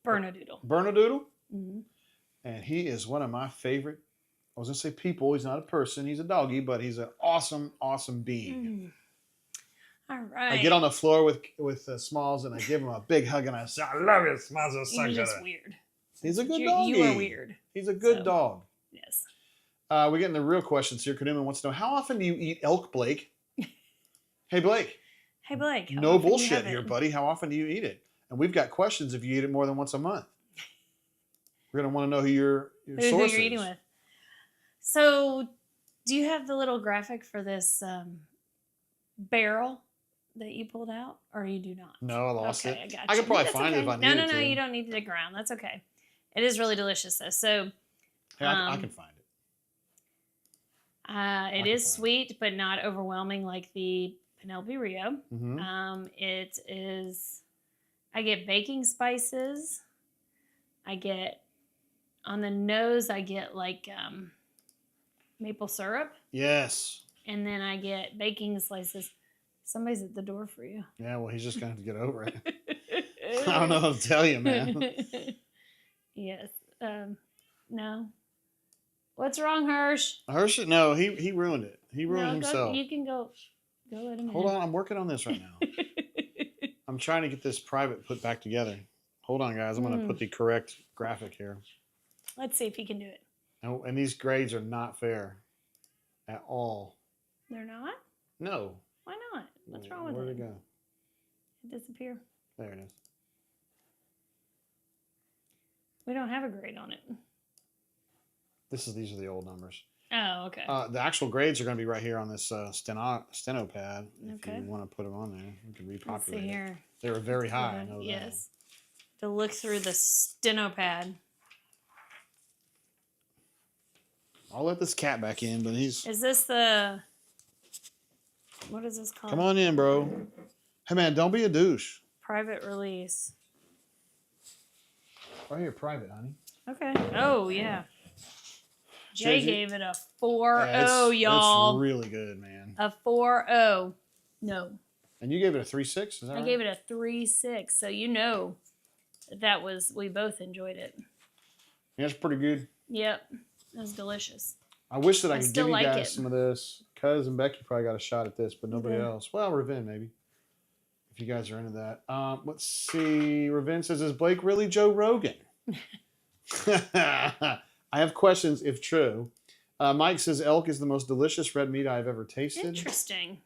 Bernedoodle. Bernedoodle? Mm-hmm. And he is one of my favorite, I was going to say people. He's not a person. He's a doggy, but he's an awesome, awesome being. All right. I get on the floor with Smalls, and I give him a big hug, and I say, I love you, Smalls. He's just weird. He's a good doggy. You are weird. He's a good dog. Yes. We're getting the real questions here. Kanuman wants to know, how often do you eat elk, Blake? Hey, Blake. Hey, Blake. No bullshit here, buddy. How often do you eat it? And we've got questions if you eat it more than once a month. We're going to want to know who your source is. Who you're eating with. So, do you have the little graphic for this barrel that you pulled out, or you do not? No, I lost it. I got you. I could probably find it if I needed to. No, you don't need to dig around. That's okay. It is really delicious, though. So, hey, I can find it. It is sweet, but not overwhelming like the Penelope Rio. Mm-hmm. It is. I get baking spices. I get on the nose. I get like maple syrup. Yes. And then I get baking slices. Somebody's at the door for you. Yeah, well, he's just going to have to get over it. I don't know what to tell you, man. Yes. No. What's wrong, Hirsch? Hirsch, no, he ruined it. He ruined himself. You can go let him Hold on, I'm working on this right now. I'm trying to get this private put back together. Hold on, guys. I'm going to put the correct graphic here. Let's see if he can do it. Oh, and these grades are not fair at all. They're not? No. Why not? What's wrong with it? Where'd it go? It disappeared. There it is. We don't have a grade on it. These are the old numbers. Oh, okay. The actual grades are going to be right here on this steno pad. If you want to put them on there, we can repopulate. Let's see here. They were very high. I know yes. To look through the steno pad. I'll let this cat back in, but he's... Is this the... What is this called? Come on in, bro. Hey, man, don't be a douche. Private release. Right here, private, honey. Okay. Oh, yeah. Jay gave it a 4.0, y'all. It's really good, man. A 4.0. No. And you gave it a 3.6, is that right? I gave it a 3.6, so you know we both enjoyed it. Yeah, it's pretty good. Yep. It was delicious. I wish that I could give you like guys some of this. Cuz and Becky probably got a shot at this, but nobody else. Well, Ravin, maybe. If you guys are into that. Let's see. Ravin says, is Blake really Joe Rogan? I have questions if true. Mike says elk is the most delicious red meat I've ever tasted. Interesting.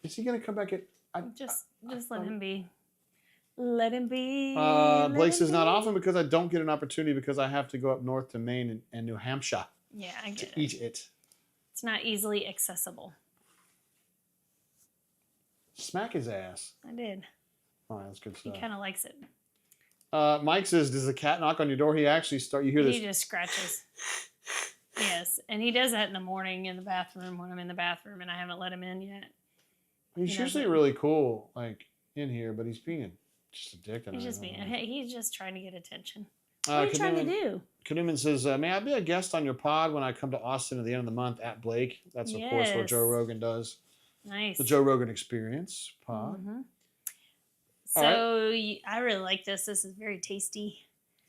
Is he going to come back at... Just let him be. Let him be. Blake says not often because I don't get an opportunity because I have to go up north to Maine and New Hampshire. Yeah, I get to eat it. It's not easily accessible. Smack his ass. I did. Oh, that's good stuff. He kind of likes it. Mike says, does the cat knock on your door? He actually you hear this. He just scratches. Yes, and he does that in the morning in the bathroom when I'm in the bathroom and I haven't let him in yet. He's usually really cool, like in here, but he's being just a dick. He's just trying to get attention. What are you trying to do? Kanuman says, may I be a guest on your pod when I come to Austin at the end of the month at Blake? That's, of course, what Joe Rogan does. Nice. The Joe Rogan Experience pod. Mm-hmm. So I really like this. This is very tasty.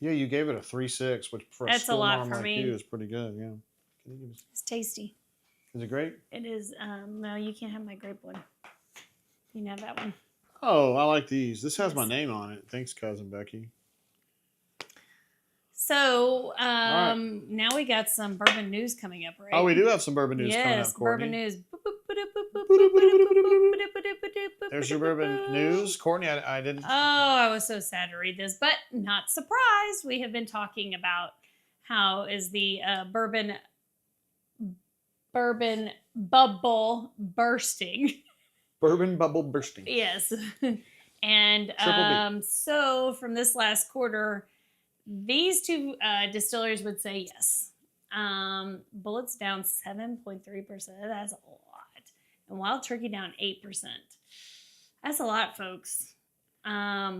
Yeah, you gave it a 3.6, which for a school mom like you is pretty good. Yeah, it's tasty. Is it great? It is. No, you can't have my grape one. You can have that one. Oh, I like these. This has my name on it. Thanks, cousin Becky. So now we got some bourbon news coming up, right? Oh, we do have some bourbon news coming up, Courtney. Bourbon news. There's your bourbon news. Courtney, I didn't. Oh, I was so sad to read this, but not surprised. We have been talking about how is the bourbon bubble bursting. Bourbon bubble bursting. Yes. And so from this last quarter, these two distilleries would say yes. Bullet's down 7.3%. That's a lot. And Wild Turkey down 8%. That's a lot, folks. Not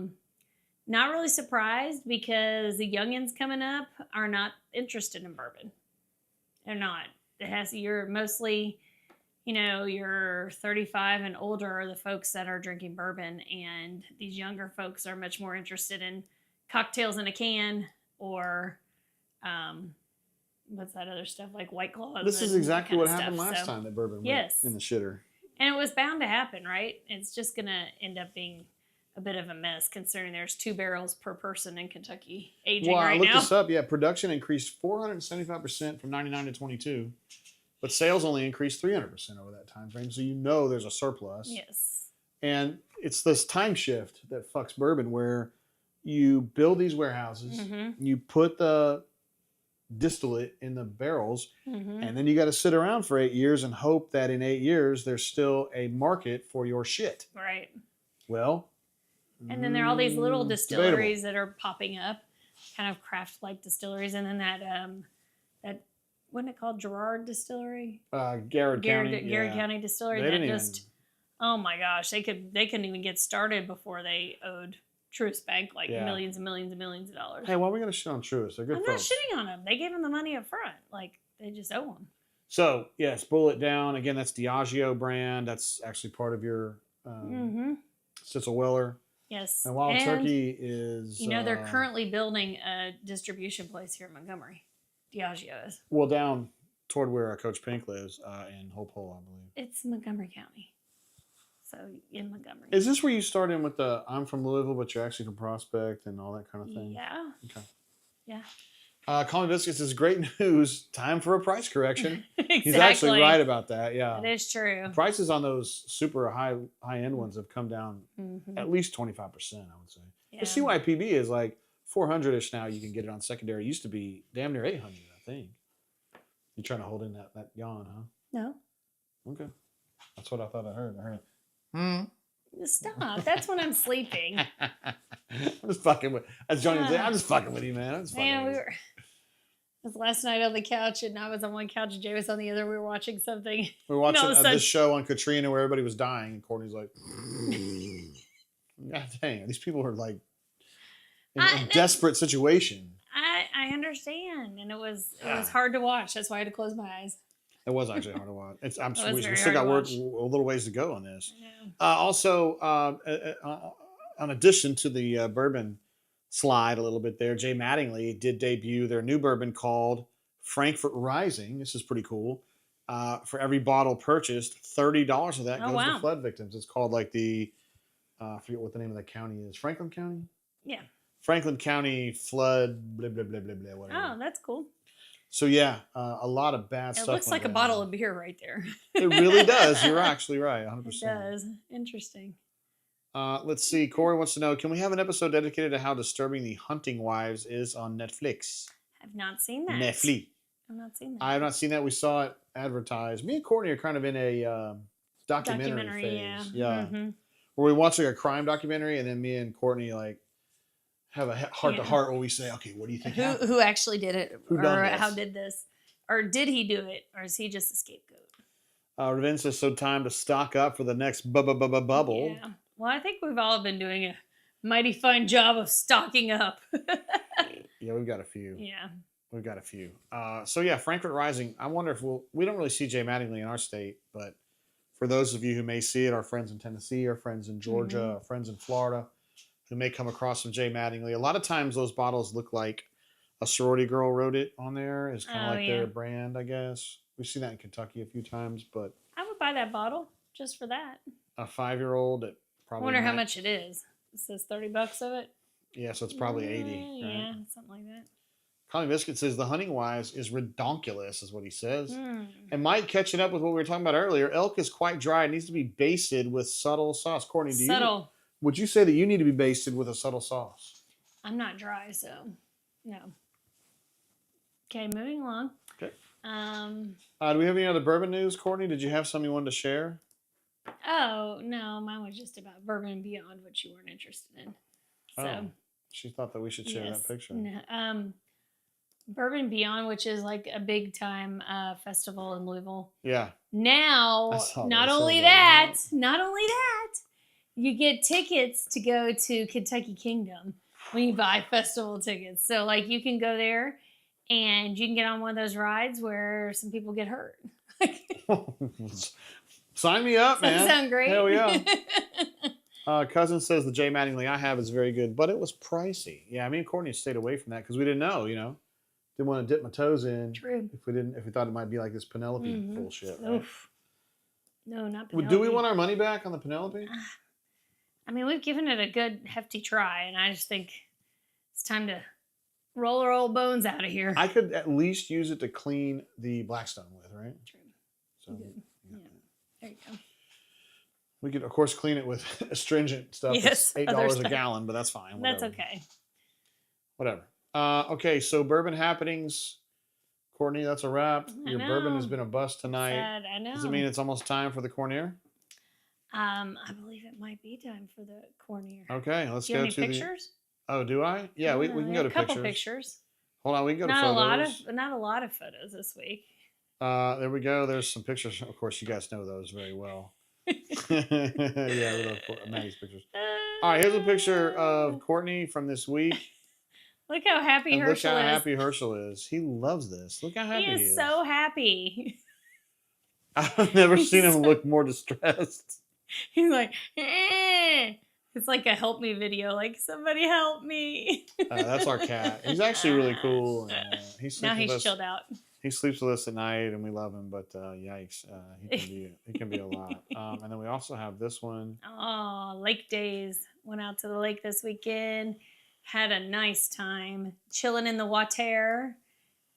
really surprised because the youngins coming up are not interested in bourbon. They're not. You're mostly, you're 35 and older are the folks that are drinking bourbon, and these younger folks are much more interested in cocktails in a can or what's that other stuff, like White Claws. This is exactly what happened last time that bourbon went in the shitter. And it was bound to happen, right? It's just going to end up being a bit of a mess considering there's 2 barrels per person in Kentucky aging right now. I looked this up. Yeah, production increased 475% from 99 to 22, but sales only increased 300% over that time frame. So there's a surplus. Yes. And it's this time shift that fucks bourbon where you build these warehouses, you put the distillate in the barrels, and then you got to sit around for 8 years and hope that in 8 years there's still a market for your shit. Right. Well, and then there are all these little distilleries that are popping up, kind of craft-like distilleries, and then that wasn't it called Girard Distillery? Garrett County Distillery. Oh my gosh, they couldn't even get started before they owed Truist Bank millions and millions and millions of dollars. Hey, why are we going to shit on Truist? They're good folks. I'm not shitting on them. They gave them the money up front. They just owe them. So, yes, Bullet Down. Again, that's Diageo brand. That's actually part of your Cecil Weller. Yes. And Wild Turkey is... they're currently building a distribution place here in Montgomery. Diageo is? Well, down toward where Coach Pink lives in Hope Hole, I believe. It's Montgomery County. So in Montgomery. Is this where you start in with the I'm from Louisville, but you're actually from Prospect and all that kind of thing? Yeah. Okay. Yeah. Colin Biscuits is great news. Time for a price correction. Exactly. He's actually right about that. Yeah. That is true. The prices on those super high end ones have come down at least 25%, I would say. Yeah. The CYPB is like 400-ish now. You can get it on secondary. It used to be damn near 800, I think. You're trying to hold in that yawn, huh? No. Okay. That's what I thought I heard. Stop. That's when I'm sleeping. I'm just fucking with. As Johnny would say, I'm just fucking with you, man. I'm just fucking Man, with you. it was last night on the couch, and I was on one couch, and Jay was on the other. We were watching something. We were watching this show on Katrina where everybody was dying, and Courtney's like, God dang, these people are like in a desperate situation. I understand, and it was hard to watch. That's why I had to close my eyes. It was actually hard to watch. We still got work, a little ways to go on this. Also, in addition to the bourbon slide a little bit there, Jay Mattingly did debut their new bourbon called Frankfurt Rising. This is pretty cool. For every bottle purchased, $30 of that goes to flood victims. It's called like the, I forget what the name of the county is. Franklin County? Yeah. Franklin County flood, blah, blah, blah, blah, blah, whatever. Oh, that's cool. So, yeah, a lot of bad stuff. It looks like a bottle of beer right there. It really does. You're actually right, 100%. It does. Interesting. Let's see. Corey wants to know, can we have an episode dedicated to how disturbing The Hunting Wives is on Netflix? I've not seen that. Netflix. I've not seen that. I have not seen that. We saw it advertised. Me and Courtney are kind of in a documentary phase. Yeah. Mm-hmm. Where we watch like a crime documentary, and then me and Courtney like have a heart-to-heart where we say, okay, what do you think happened? Who actually did it? Who done this? How did this? Or did he do it? Or is he just a scapegoat? Ravin says, so time to stock up for the next bubble. Yeah. Well, I think we've all been doing a mighty fine job of stocking up. Yeah, we've got a few. Yeah. We've got a few. So, yeah, Frankfurt Rising. I wonder if we don't really see Jay Mattingly in our state, but for those of you who may see it, our friends in Tennessee, our friends in Georgia, our friends in Florida, who may come across some Jay Mattingly. A lot of times those bottles look like a sorority girl wrote it on there. It's kind of like their brand, I guess. We've seen that in Kentucky a few times, but I would buy that bottle just for that. A 5-year-old at probably. I wonder how much it is. It says $30 of it. Yeah, so it's probably 80. Right? Yeah, something like that. Colin Biscuit says the Hunting Wives is redonkulous, is what he says. And Mike, catching up with what we were talking about earlier, elk is quite dry. It needs to be basted with subtle sauce. Courtney, would you say that you need to be basted with a subtle sauce? I'm not dry, so no. Okay, moving along. Okay. Do we have any other bourbon news, Courtney? Did you have something you wanted to share? Oh, no. Mine was just about bourbon and beyond, which you weren't interested in. So, she thought that we should share that picture. No, Bourbon Beyond, which is like a big time festival in Louisville. Yeah. Now, not only that, you get tickets to go to Kentucky Kingdom when you buy festival tickets. So, like, you can go there and you can get on one of those rides where some people get hurt. Sign me up, man. Doesn't sound great? Hell yeah. Cousin says the Jay Mattingly I have is very good, but it was pricey. Yeah, me and Courtney stayed away from that because we didn't know, Didn't want to dip my toes in. True. If we thought it might be like this Penelope bullshit. Right? Oof. No, not Penelope. Do we want our money back on the Penelope? I mean, we've given it a good hefty try, and I just think it's time to roll our old bones out of here. I could at least use it to clean the Blackstone with, right? True. So, yeah. There you go. We could, of course, clean it with astringent stuff. Yes, it's $8 a gallon, but that's fine. That's okay. Whatever. Okay, so bourbon happenings. Courtney, that's a wrap. Your bourbon has been a bust tonight. Sad, I know. Does it mean it's almost time for the cornier? I believe it might be time for the cornier. Okay, let's go to pictures? Oh, do I? Yeah, we can go to pictures. A couple pictures. Hold on, we can go to photos. Not a lot of photos this week. There we go. There's some pictures. Of course, you guys know those very well. Yeah, we love Maddie's pictures. All right, here's a picture of Courtney from this week. Look how happy Herschel is. Look how happy Herschel is. He loves this. Look how happy he is. He is so happy. I've never seen him look more distressed. He's like, eh. It's like a help me video. Like, somebody help me. That's our cat. He's actually really cool. And, now he's chilled out. He sleeps with us at night, and we love him. But yikes, he can be a lot. And then we also have this one. Oh, lake days. Went out to the lake this weekend. Had a nice time chilling in the water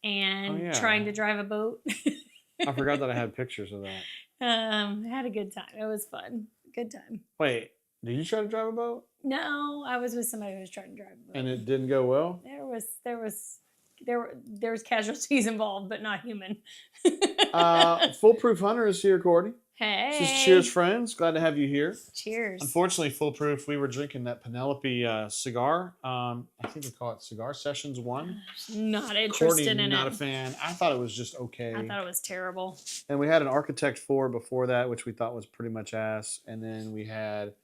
and trying to drive a boat. I forgot that I had pictures of that. Had a good time. It was fun. Good time. Wait, did you try to drive a boat? No, I was with somebody who was trying to drive a boat. And it didn't go well? There was casualties involved, but not human. Foolproof Hunter is here, Courtney. Hey. This is Cheers, friends. Glad to have you here. Cheers. Unfortunately, Foolproof, we were drinking that Penelope cigar. I think we call it Cigar Sessions 1. Not interested Courtney, in it. not a fan. I thought it was just okay. I thought it was terrible. And we had an Architect 4 before that, which we thought was pretty much ass. And then we had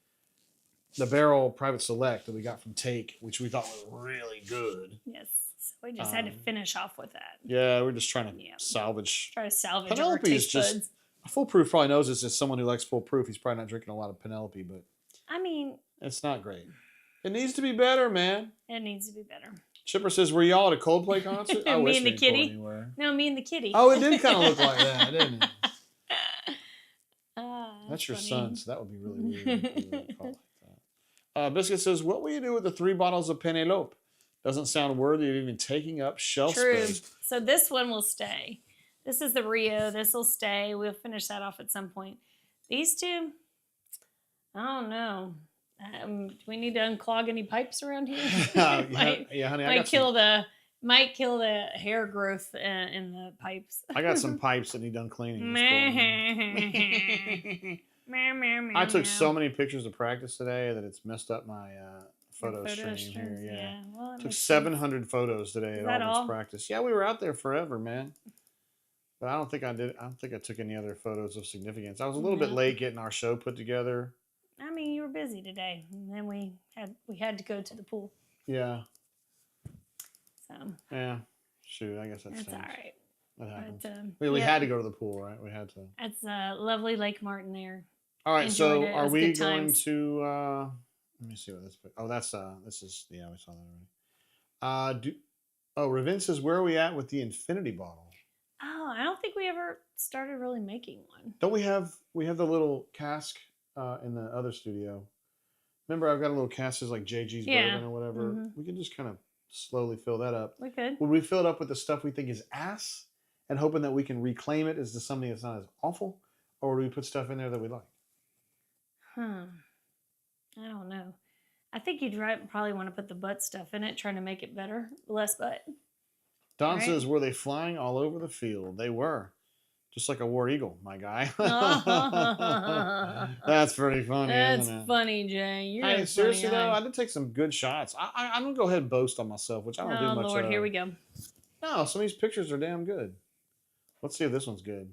the Barrel Private Select that we got from Tates, which we thought was really good. Yes. So we just had to finish off with that. Yeah, we're just trying to salvage. Try to salvage Penelope our taste is buds. Foolproof probably knows this as someone who likes Foolproof. He's probably not drinking a lot of Penelope, but I mean, it's not great. It needs to be better, man. It needs to be better. Chipper says, "Were y'all at a Coldplay concert?" I wish and the kitty. No, me and the kitty. Oh, it did kind of look like that, didn't it? That's your funny. son, so that would be really weird. If you were to call it like that. Biscuit says, "What will you do with the 3 bottles of Penelope? Doesn't sound worthy of even taking up shelf space." So this one will stay. This is the Rio. This will stay. We'll finish that off at some point. These two, I don't know. Do we need to unclog any pipes around here? Yeah, honey. Might kill the hair growth in the pipes. I got some pipes that need uncleaning. I took so many pictures of practice today that it's messed up my photo stream here. Yeah. Well, took 700 photos today at all this practice. Yeah, we were out there forever, man. But I don't think I did. I don't think I took any other photos of significance. I was a little bit late getting our show put together. I mean, you were busy today, and then we had to go to the pool. Yeah. So. Yeah. Shoot, I guess that's all right. That happened. We had to go to the pool, right? We had to. It's lovely Lake Martin there. All right. So are we going to? Let me see what this. Oh, that's this is we saw that already. Ravin says, where are we at with the infinity bottle? Oh, I don't think we ever started really making one. Don't we have the little cask in the other studio? Remember, I've got a little cask that's like JG's bourbon or whatever. Mm-hmm. We can just kind of slowly fill that up. We could. Would we fill it up with the stuff we think is ass and hoping that we can reclaim it as to something that's not as awful? Or would we put stuff in there that we like? I don't know. I think you'd probably want to put the butt stuff in it, trying to make it better. Less butt. Don says, were they flying all over the field? They were. Just like a war eagle, my guy. That's pretty funny. That's funny, Jay. You're seriously though, I did take some good shots. I'm gonna go ahead and boast on myself, which I don't do much. Oh Lord, here we go. No, some of these pictures are damn good. Let's see if this one's good.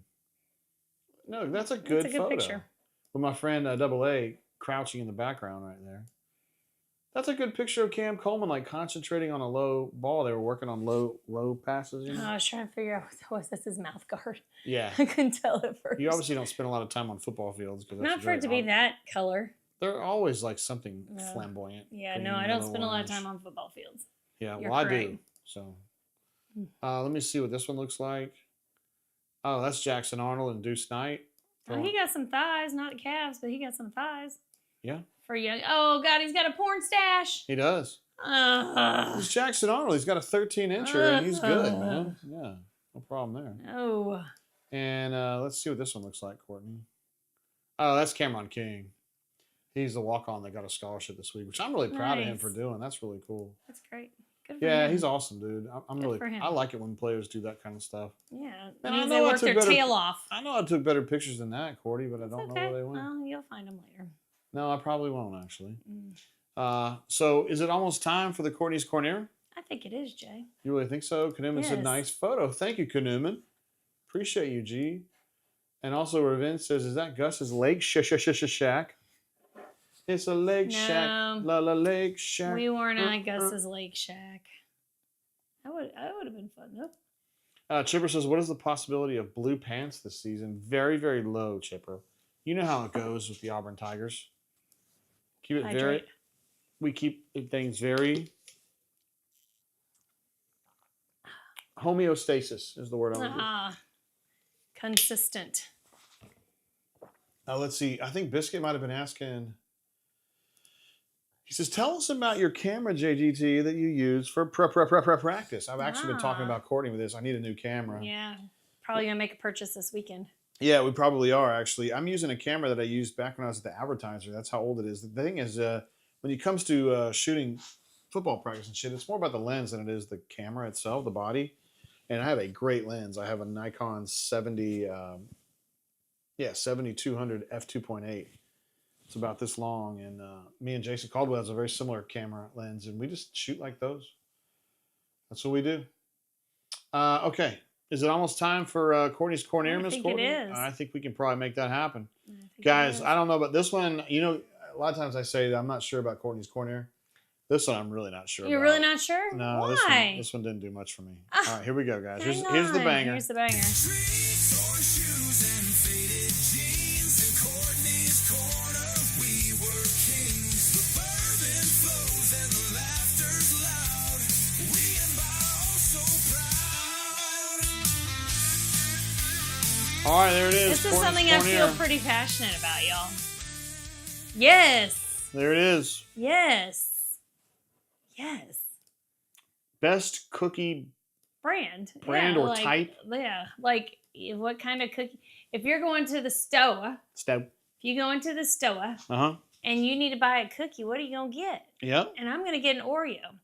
No, that's a good photo. Picture. With my friend Double A crouching in the background right there. That's a good picture of Cam Coleman, like concentrating on a low ball. They were working on low passes. You know? I was trying to figure out what that was. That's his mouth guard. Yeah. I couldn't tell at first. You obviously don't spend a lot of time on football fields. Not for it to be that color. They're always like something flamboyant. Yeah, no, I don't spend a lot of time on football fields. Yeah, I do. So let me see what this one looks like. Oh, that's Jackson Arnold and Deuce Knight. Oh, he got some thighs, not calves, but he got some thighs. Yeah. For young. Oh, God, he's got a porn stash. He does. It's Jackson Arnold. He's got a 13-incher, and he's good, man. Yeah, no problem there. Oh. And let's see what this one looks like, Courtney. Oh, that's Cameron King. He's the walk-on that got a scholarship this week, which I'm really proud of him for doing. That's really cool. That's great. Good for him. He's awesome, dude. I like it when players do that kind of stuff. Yeah, and they work their tail off. I know I took better pictures than that, Courtney, but I don't know where they went. Well, you'll find them later. No, I probably won't, actually. So is it almost time for the Courtney's Corner? I think it is, Jay. You really think so? Kanuman said, nice photo. Thank you, Kanuman. Appreciate you, G. And also, Ravin says, is that Gus's lake shack? It's a lake shack. La la lake shack. We weren't at Gus's lake shack. That would have been fun, though. Chipper says, what is the possibility of blue pants this season? Very, very low, Chipper. You know how it goes with the Auburn Tigers. Keep it very. We keep things very. Homeostasis is the word I would use. Consistent. Now let's see. I think Biscuit might have been asking. He says, "Tell us about your camera, JGT, that you use for practice." I've actually been talking about Courtney with this. I need a new camera. Yeah, probably gonna make a purchase this weekend. Yeah, we probably are actually. I'm using a camera that I used back when I was at the Advertiser. That's how old it is. The thing is, when it comes to shooting football practice and shit, it's more about the lens than it is the camera itself, the body. And I have a great lens. I have a Nikon 7200 f2.8. It's about this long, and me and Jason Caldwell has a very similar camera lens, and we just shoot like those. That's what we do. Okay, is it almost time for Courtney's Corner, Miss Courtney? It is. I think we can probably make that happen. Guys, I don't know about this one. You know, a lot of times I say that I'm not sure about Courtney's Corner. This one I'm really not sure You're about. really not sure? No, Why? This one didn't do much for me. All right, here we go, guys. Here's the banger. Here's the banger. All right, there it is. This is something I feel pretty passionate about, y'all. Yes. There it is. Yes. Yes. Best cookie brand or like, type. Yeah, like what kind of cookie? If you're going to the store, if you go into the store, and you need to buy a cookie, what are you gonna get? Yep. And I'm gonna get an Oreo.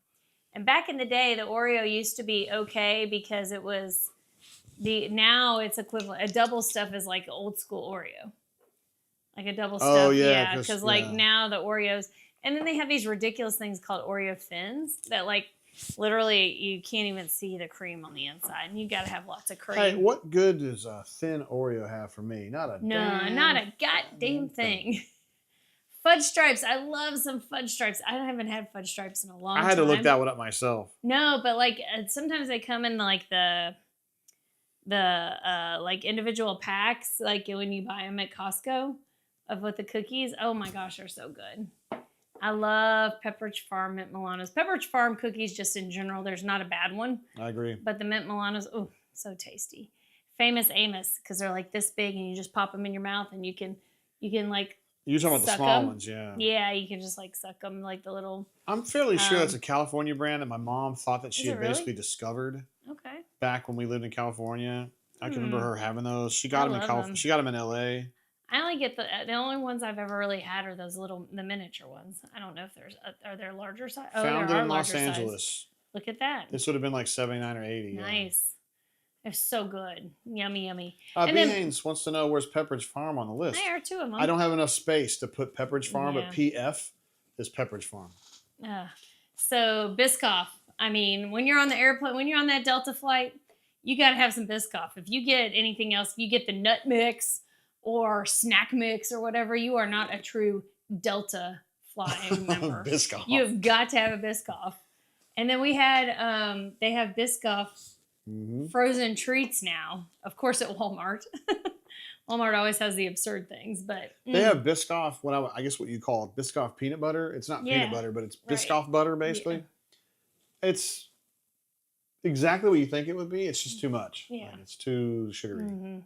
And back in the day, the Oreo used to be okay because it was now it's equivalent. A double stuff is like old school Oreo, like a double stuff. Oh yeah, because like now the Oreos, and then they have these ridiculous things called Oreo Thins that like. Literally, you can't even see the cream on the inside, and you got to have lots of cream. Hey, what good does a thin Oreo have for me? Not a goddamn thing. Fudge stripes. I love some fudge stripes. I haven't had fudge stripes in a long time. I had to look that one up myself. No, but like sometimes they come in like the like individual packs, like when you buy them at Costco, of what the cookies. Oh my gosh, they're so good. I love Pepperidge Farm Mint Milanos. Pepperidge Farm cookies, just in general, there's not a bad one. I agree. But the Mint Milanos, oh, so tasty. Famous Amos, because they're like this big, and you just pop them in your mouth, and you can like. You're talking about the small ones, yeah. Yeah, you can just like suck them, like the little. I'm fairly sure that's a California brand that my mom thought that she had basically discovered. Okay. Back when we lived in California, I can remember her having those. She got them in California. She got them in LA. I only get the only ones I've ever really had are those the miniature ones. I don't know if are there larger size. Oh, found in Los Angeles. Size. Look at that. This would have been like 79 or 80. Nice. Yeah. They're so good. Yummy, yummy. Haynes wants to know where's Pepperidge Farm on the list. There are two of them. I don't have enough space to put Pepperidge Farm, but PF is Pepperidge Farm. So Biscoff. I mean, when you're on the airplane, when you're on that Delta flight, you got to have some Biscoff. If you get anything else, if you get the nut mix or snack mix or whatever, you are not a true Delta flying member. Biscoff. You have got to have a Biscoff. And then we had, they have Biscoff frozen treats now, of course, at Walmart. Walmart always has the absurd things, but. They have Biscoff, I guess what you call it, Biscoff peanut butter. It's not peanut butter, but it's Biscoff butter, basically. Yeah. It's exactly what you think it would be. It's just too much. Yeah. Like, it's too sugary.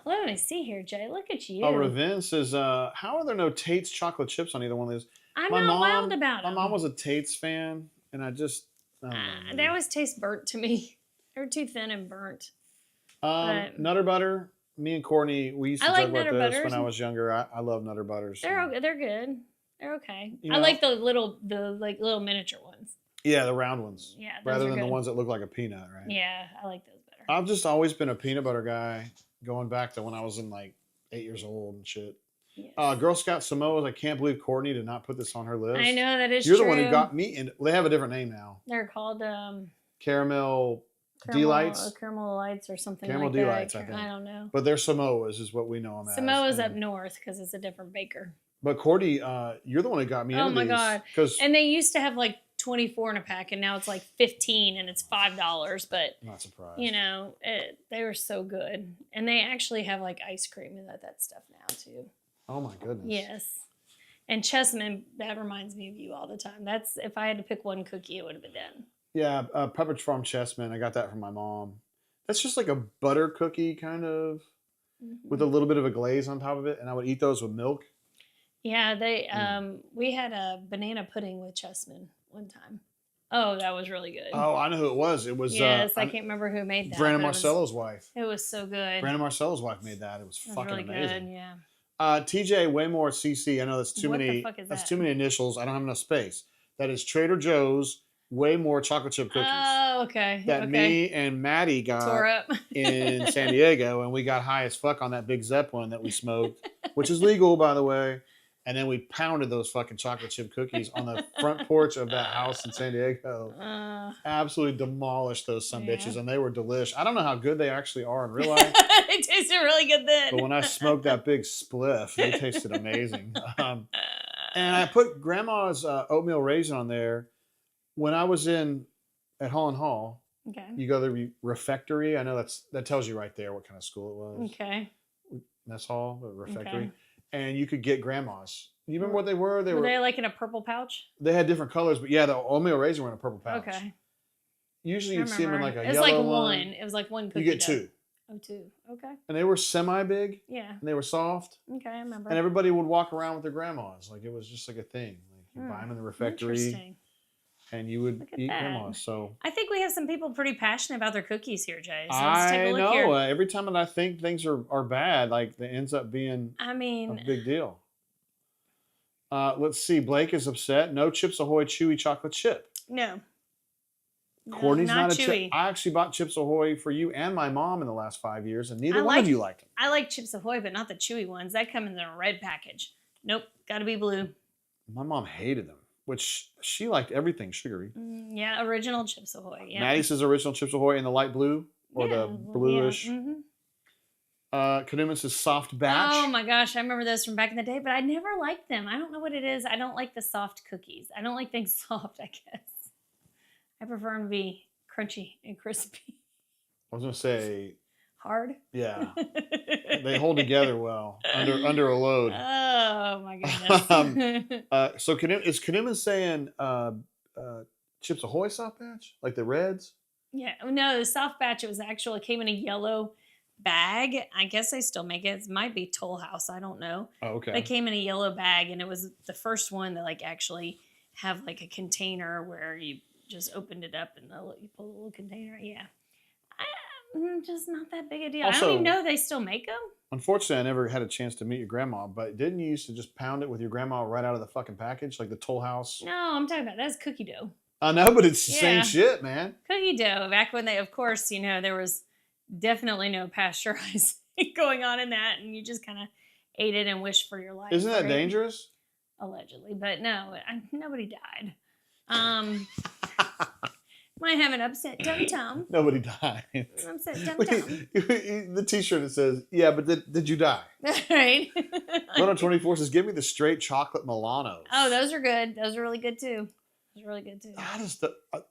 Let me see here, Jay. Look at you. Oh, Ravin says, how are there no Tates chocolate chips on either one of these? I'm not wild about them. My mom was a Tates fan, and I just, they always taste burnt to me. They're too thin and burnt. Nutter butter. Me and Courtney, we used to talk about this when I was younger. I love Nutter Butters. They're good. They're okay. I like the little miniature ones. Yeah, the round ones. Yeah, rather than the ones that look like a peanut, right? Yeah, I like those better. I've just always been a peanut butter guy, going back to when I was in like 8 years old and shit. Yes. Girl Scout Samoas. I can't believe Courtney did not put this on her list. I know, that is true. You're the one who got me, and they have a different name now. They're called Caramel Delights. Caramel Delights or something Caramel like Delights, that. I think. I don't know. But they're Samoas is what we know them as. Samoa's up north because it's a different baker. But Courtney, you're the one who got me into these. Oh my God. And they used to have like 24 in a pack, and now it's like 15 and it's $5. But not surprised. You know, they were so good. And they actually have like ice cream and that stuff now too. Oh my goodness. Yes. And Chessman, that reminds me of you all the time. That's if I had to pick one cookie, it would have been done. Yeah, Pepperidge Farm Chessman. I got that from my mom. That's just like a butter cookie kind of with a little bit of a glaze on top of it, and I would eat those with milk. Yeah, we had a banana pudding with Chessman one time. Oh, that was really good. Oh, I know who it was. It was I can't remember who made that. Brandon Marcello's wife. It was so good. Brandon Marcello's wife made that. It was fucking really amazing. Good, yeah. TJ Waymore CC. I know that's too many. That's too many initials. I don't have enough space. That is Trader Joe's Waymore chocolate chip cookies. Oh, okay. That me and Maddie got in San Diego, and we got high as fuck on that big Zeppelin that we smoked, which is legal, by the way. And then we pounded those fucking chocolate chip cookies on the front porch of that house in San Diego. Absolutely demolished those bitches, and they were delish. I don't know how good they actually are in real life. They tasted really good then. But when I smoked that big spliff, they tasted amazing. And I put Grandma's oatmeal raisin on there. When I was at Holland Hall, you go to the refectory. I know that tells you right there what kind of school it was. Okay. Mess hall, the refectory. Okay. And you could get Grandma's. You remember what they were? Were they like in a purple pouch? They had different colors, but yeah, the oatmeal raisin were in a purple pouch. Okay. Usually you'd see them in like a yellow one. It was like one. It was like one cookie. You get two. Oh, two. Okay. And they were semi-big. Yeah. And they were soft. Okay, I remember. And everybody would walk around with their Grandma's. Like it was just like a thing. Like you buy them in the refectory. Interesting. And you would eat Grandma's. So I think we have some people pretty passionate about their cookies here, Jay. So let's take a look here. Every time that I think things are bad, like it ends up being a big deal. Let's see. Blake is upset. No Chips Ahoy chewy chocolate chip. No. Courtney's not a chip. I actually bought Chips Ahoy for you and my mom in the last 5 years, and neither one of you liked them. I like Chips Ahoy, but not the chewy ones. That come in the red package. Nope. Got to be blue. My mom hated them, which she liked everything sugary. Yeah, original Chips Ahoy. Yeah. Maddie says original Chips Ahoy in the light blue or the bluish. Yeah. Kanuman says soft batch. Oh my gosh, I remember those from back in the day, but I never liked them. I don't know what it is. I don't like the soft cookies. I don't like things soft, I guess. I prefer them to be crunchy and crispy. I was going to say... hard? Yeah. They hold together well under a load. Oh my goodness. So is Kanuman saying Chips Ahoy soft batch? Like the reds? Yeah. No, the soft batch, it came in a yellow bag. I guess they still make it. It might be Toll House. I don't know. Oh, okay. They came in a yellow bag, and it was the first one that like actually have like a container where you just opened it up and you pull a little container. Yeah. Just not that big a deal. Also, I don't even know they still make them. Unfortunately, I never had a chance to meet your grandma, but didn't you used to just pound it with your grandma right out of the fucking package, like the Toll House? No, I'm talking about that's cookie dough. I know, but it's the same shit, man. Cookie dough. Back when of course, there was definitely no pasteurizing going on in that, and you just kind of ate it and wished for your life. Isn't that dangerous? Allegedly, but no, nobody died. Might have an upset dum-tum. Nobody died. Upset dum-tum. The t-shirt that says, yeah, but did you die? Right. 124 says, give me the straight chocolate Milanos. Oh, those are good. Those are really good too. Those are really good too.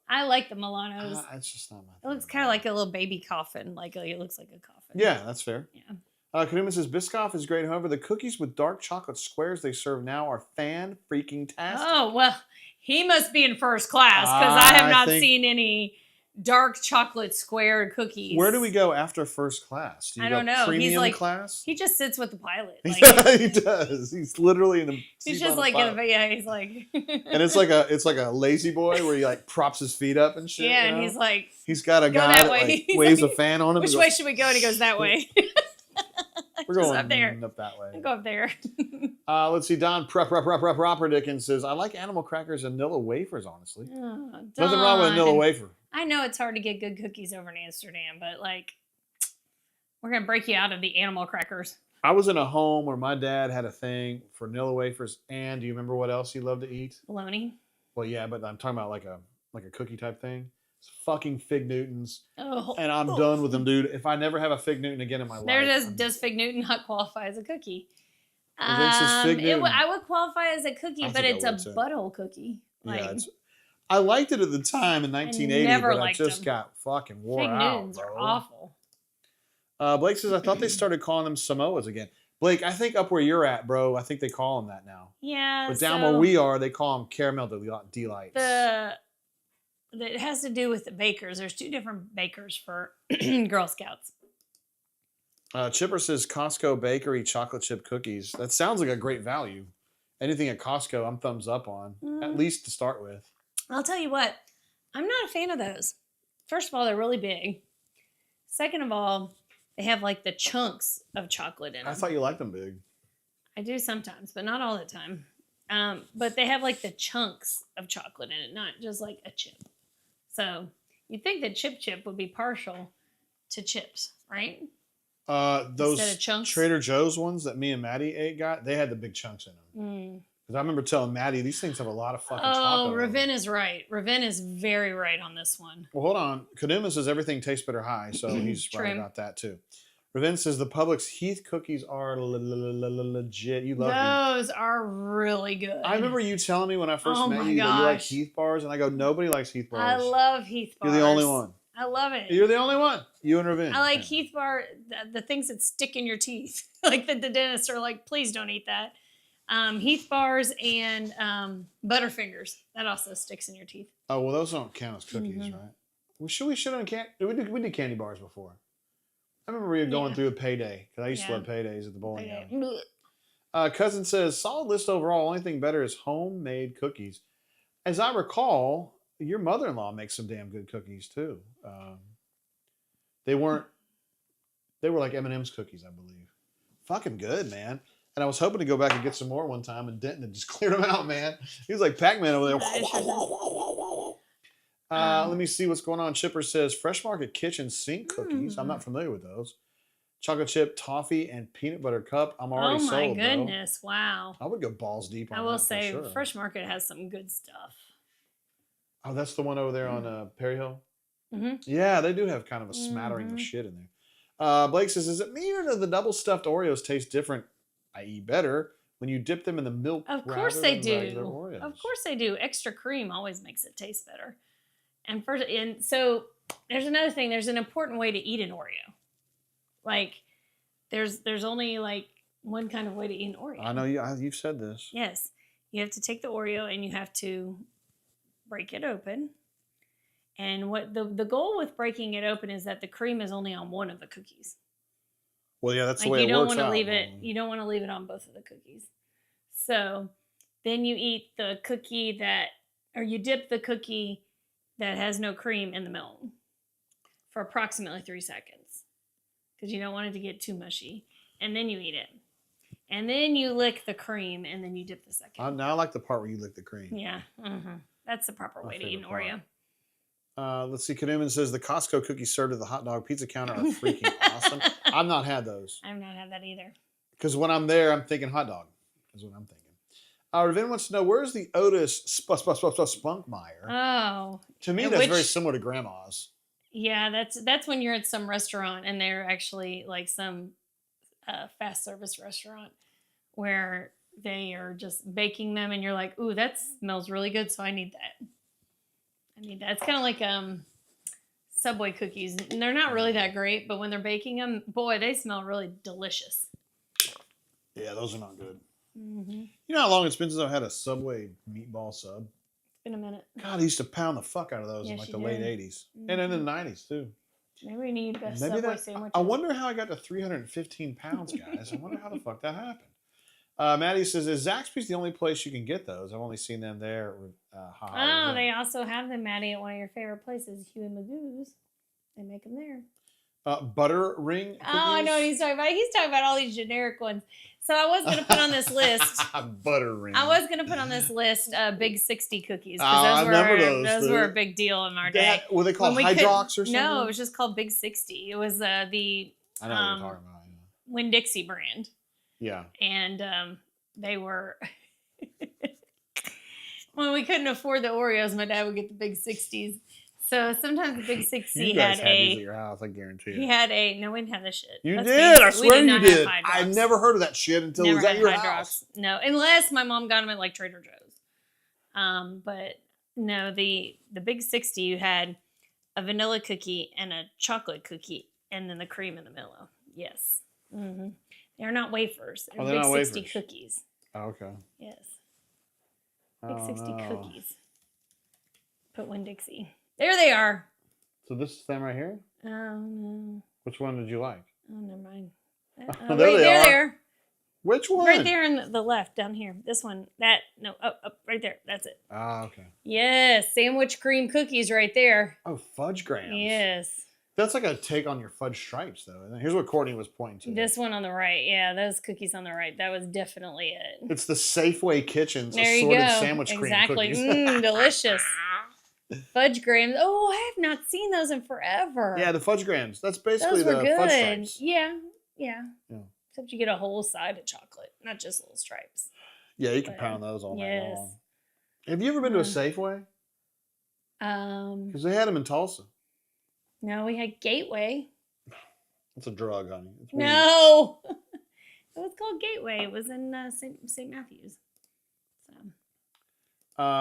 I like the Milanos. It's just not my thing. It looks kind of like a little baby coffin. Like it looks like a coffin. Yeah, that's fair. Yeah. Kanuma says, Biscoff is great. However, the cookies with dark chocolate squares they serve now are fan-freaking-tastic. Oh, well, he must be in first class because I have not seen any dark chocolate square cookies. Where do we go after first class? I don't know. Premium class? He just sits with the pilot. Like, he does. He's literally in the He's just like, he's like. And it's like a lazy boy where he like props his feet up and shit. Yeah, and he's like. He's got a guy that like waves a fan on him. Which way should we go? And he goes that way. We're going up there. Up that way. Go up there. Let's see. Don Proper Dickens says, I like animal crackers and vanilla wafers, honestly. Oh, nothing wrong with a vanilla wafer. I know it's hard to get good cookies over in Amsterdam, but like, we're going to break you out of the animal crackers. I was in a home where my dad had a thing for vanilla wafers, and do you remember what else he loved to eat? Bologna. Well, yeah, but I'm talking about like a cookie type thing. Fucking Fig Newtons. Oh. And I'm done with them, dude. If I never have a Fig Newton again in my life. Does Fig Newton not qualify as a cookie? Fig Newton. I would qualify as a cookie, but it's a butthole cookie. Yeah, I liked it at the time in 1980, but I just got fucking wore out. Fig Newtons are awful. Blake says, I thought they started calling them Samoas again. Blake, I think up where you're at, bro, I think they call them that now. Yeah. But down where we are, they call them caramel delights. It has to do with the bakers. There's 2 different bakers for Girl Scouts. Chipper says Costco Bakery chocolate chip cookies. That sounds like a great value. Anything at Costco, I'm thumbs up on, at least to start with. I'll tell you what, I'm not a fan of those. First of all, they're really big. Second of all, they have like the chunks of chocolate in them. I thought you liked them big. I do sometimes, but not all the time. But they have like the chunks of chocolate in it, not just like a chip. So you'd think that Chip would be partial to chips, right? Those Trader Joe's ones that me and Maddie they had the big chunks in them. Because I remember telling Maddie, these things have a lot of fucking chocolate. Oh, Ravin is right. Ravin is very right on this one. Well, hold on. Kaduma says everything tastes better high, so he's right about that too. Ravin says the Publix Heath cookies are legit. You love those are really good. I remember you telling me when I first met you that you like Heath bars, and I go, nobody likes Heath bars. I love Heath bars. You're the only one. I love it. You're the only one. You and Ravin. I like Heath bar, the things that stick in your teeth. Like the dentists are like, please don't eat that. Heath bars and Butterfingers. That also sticks in your teeth. Oh, well, those don't count as cookies, right? We should have we did candy bars before. I remember we were going through a payday because I used to love paydays at the bowling alley. Cousin says, solid list overall. Only thing better is homemade cookies. As I recall, your mother-in-law makes some damn good cookies too. They were like M&M's cookies, I believe. Fucking good, man. And I was hoping to go back and get some more one time, and Denton had just cleared them out, man. He was like Pac-Man over there. Let me see what's going on. Chipper says Fresh Market Kitchen Sink cookies. I'm not familiar with those. Chocolate chip, toffee, and peanut butter cup. I'm already sold, Oh my goodness! Bro. Wow. I would go balls deep on that. I will say, sure. Fresh Market has some good stuff. Oh, that's the one over there on Perry Hill? Yeah, they do have kind of a smattering of shit in there. Blake says, is it me or do the double stuffed Oreos taste different, i.e. better, when you dip them in the milk? Of course they do. Of course they do. Extra cream always makes it taste better. And so there's another thing. There's an important way to eat an Oreo. Like there's only like one kind of way to eat an Oreo. I know you've said this. Yes, you have to take the Oreo and you have to break it open. And what the goal with breaking it open is that the cream is only on one of the cookies. Well, yeah, that's the way it works out. You don't want to leave it on both of the cookies. So then you eat the cookie you dip the cookie that has no cream in the milk for approximately 3 seconds because you don't want it to get too mushy. And then you eat it. And then you lick the cream and then you dip the second. Now I like the part where you lick the cream. Yeah. That's the proper way to eat an Oreo. Let's see. Kanuman says the Costco cookies served at the hot dog pizza counter are freaking awesome. I've not had those. I've not had that either. Because when I'm there, I'm thinking hot dog is what I'm thinking. Ravin wants to know, where's the Otis Spunkmeyer? Oh. To me, that's very similar to Grandma's. Yeah, that's when you're at some restaurant and they're actually like some fast service restaurant where they are just baking them and you're like, ooh, that smells really good, so I need that. It's kind of like Subway cookies. And they're not really that great, but when they're baking them, boy, they smell really delicious. Yeah, those are not good. You know how long it's been since I've had a Subway meatball sub? It's been a minute. God, I used to pound the fuck out of those in like the late 80s. And in the 90s, too. Maybe we need a Subway sandwich. I wonder how I got to 315 pounds, guys. I wonder how the fuck that happened. Maddie says, is Zaxby's the only place you can get those? I've only seen them there. They also have them, Maddie, at one of your favorite places, Huey Magoo's. They make them there. Butter ring cookies? Oh, I know what he's talking about. He's talking about all these generic ones. So I was going to put on this list. Butter ring. I was going to put on this list Big 60 cookies. I remember those were a big deal in our day. Were they called Hydrox or something? No, it was just called Big 60. It was the I know what you're talking about. Winn-Dixie brand. Yeah. And they were... when we couldn't afford the Oreos, my dad would get the Big 60s. So sometimes the Big 60 had these at your house, I guarantee you. He had no, we didn't have this shit. You did. I swear you did. I never heard of that shit until it was at your house. No, unless my mom got them at like Trader Joe's. But no, the Big 60, you had a vanilla cookie and a chocolate cookie, and then the cream in the middle. Yes. They're not wafers. They're they're big not 60 wafers. cookies. Oh, okay. Yes. Big 60 no. cookies. Put Winn-Dixie. There they are. So this is them right here? Oh, no. Which one did you like? Oh, never mind. There Wait, they are. there. Which one? Right there in the left, down here. This one. That. No, up, right there. That's it. Ah, okay. Yes, sandwich cream cookies right there. Oh, fudge grams. Yes. That's like a take on your fudge stripes, though. Here's what Courtney was pointing to. This one on the right. Yeah, those cookies on the right. That was definitely it. It's the Safeway Kitchen's There you assorted go. sandwich Exactly. cream cookies. Delicious. Fudge grams. Oh, I have not seen those in forever. Yeah, the fudge grams. That's basically Those were the fudge good. stripes. Yeah. Yeah. Except you get a whole side of chocolate, not just little stripes. Yeah, you can pound those all night Yes. long. Have you ever been to a Safeway? Because they had them in Tulsa. No, we had Gateway. It's a drug, honey. It's weed. No. It was called Gateway. It was in St. Matthews. So.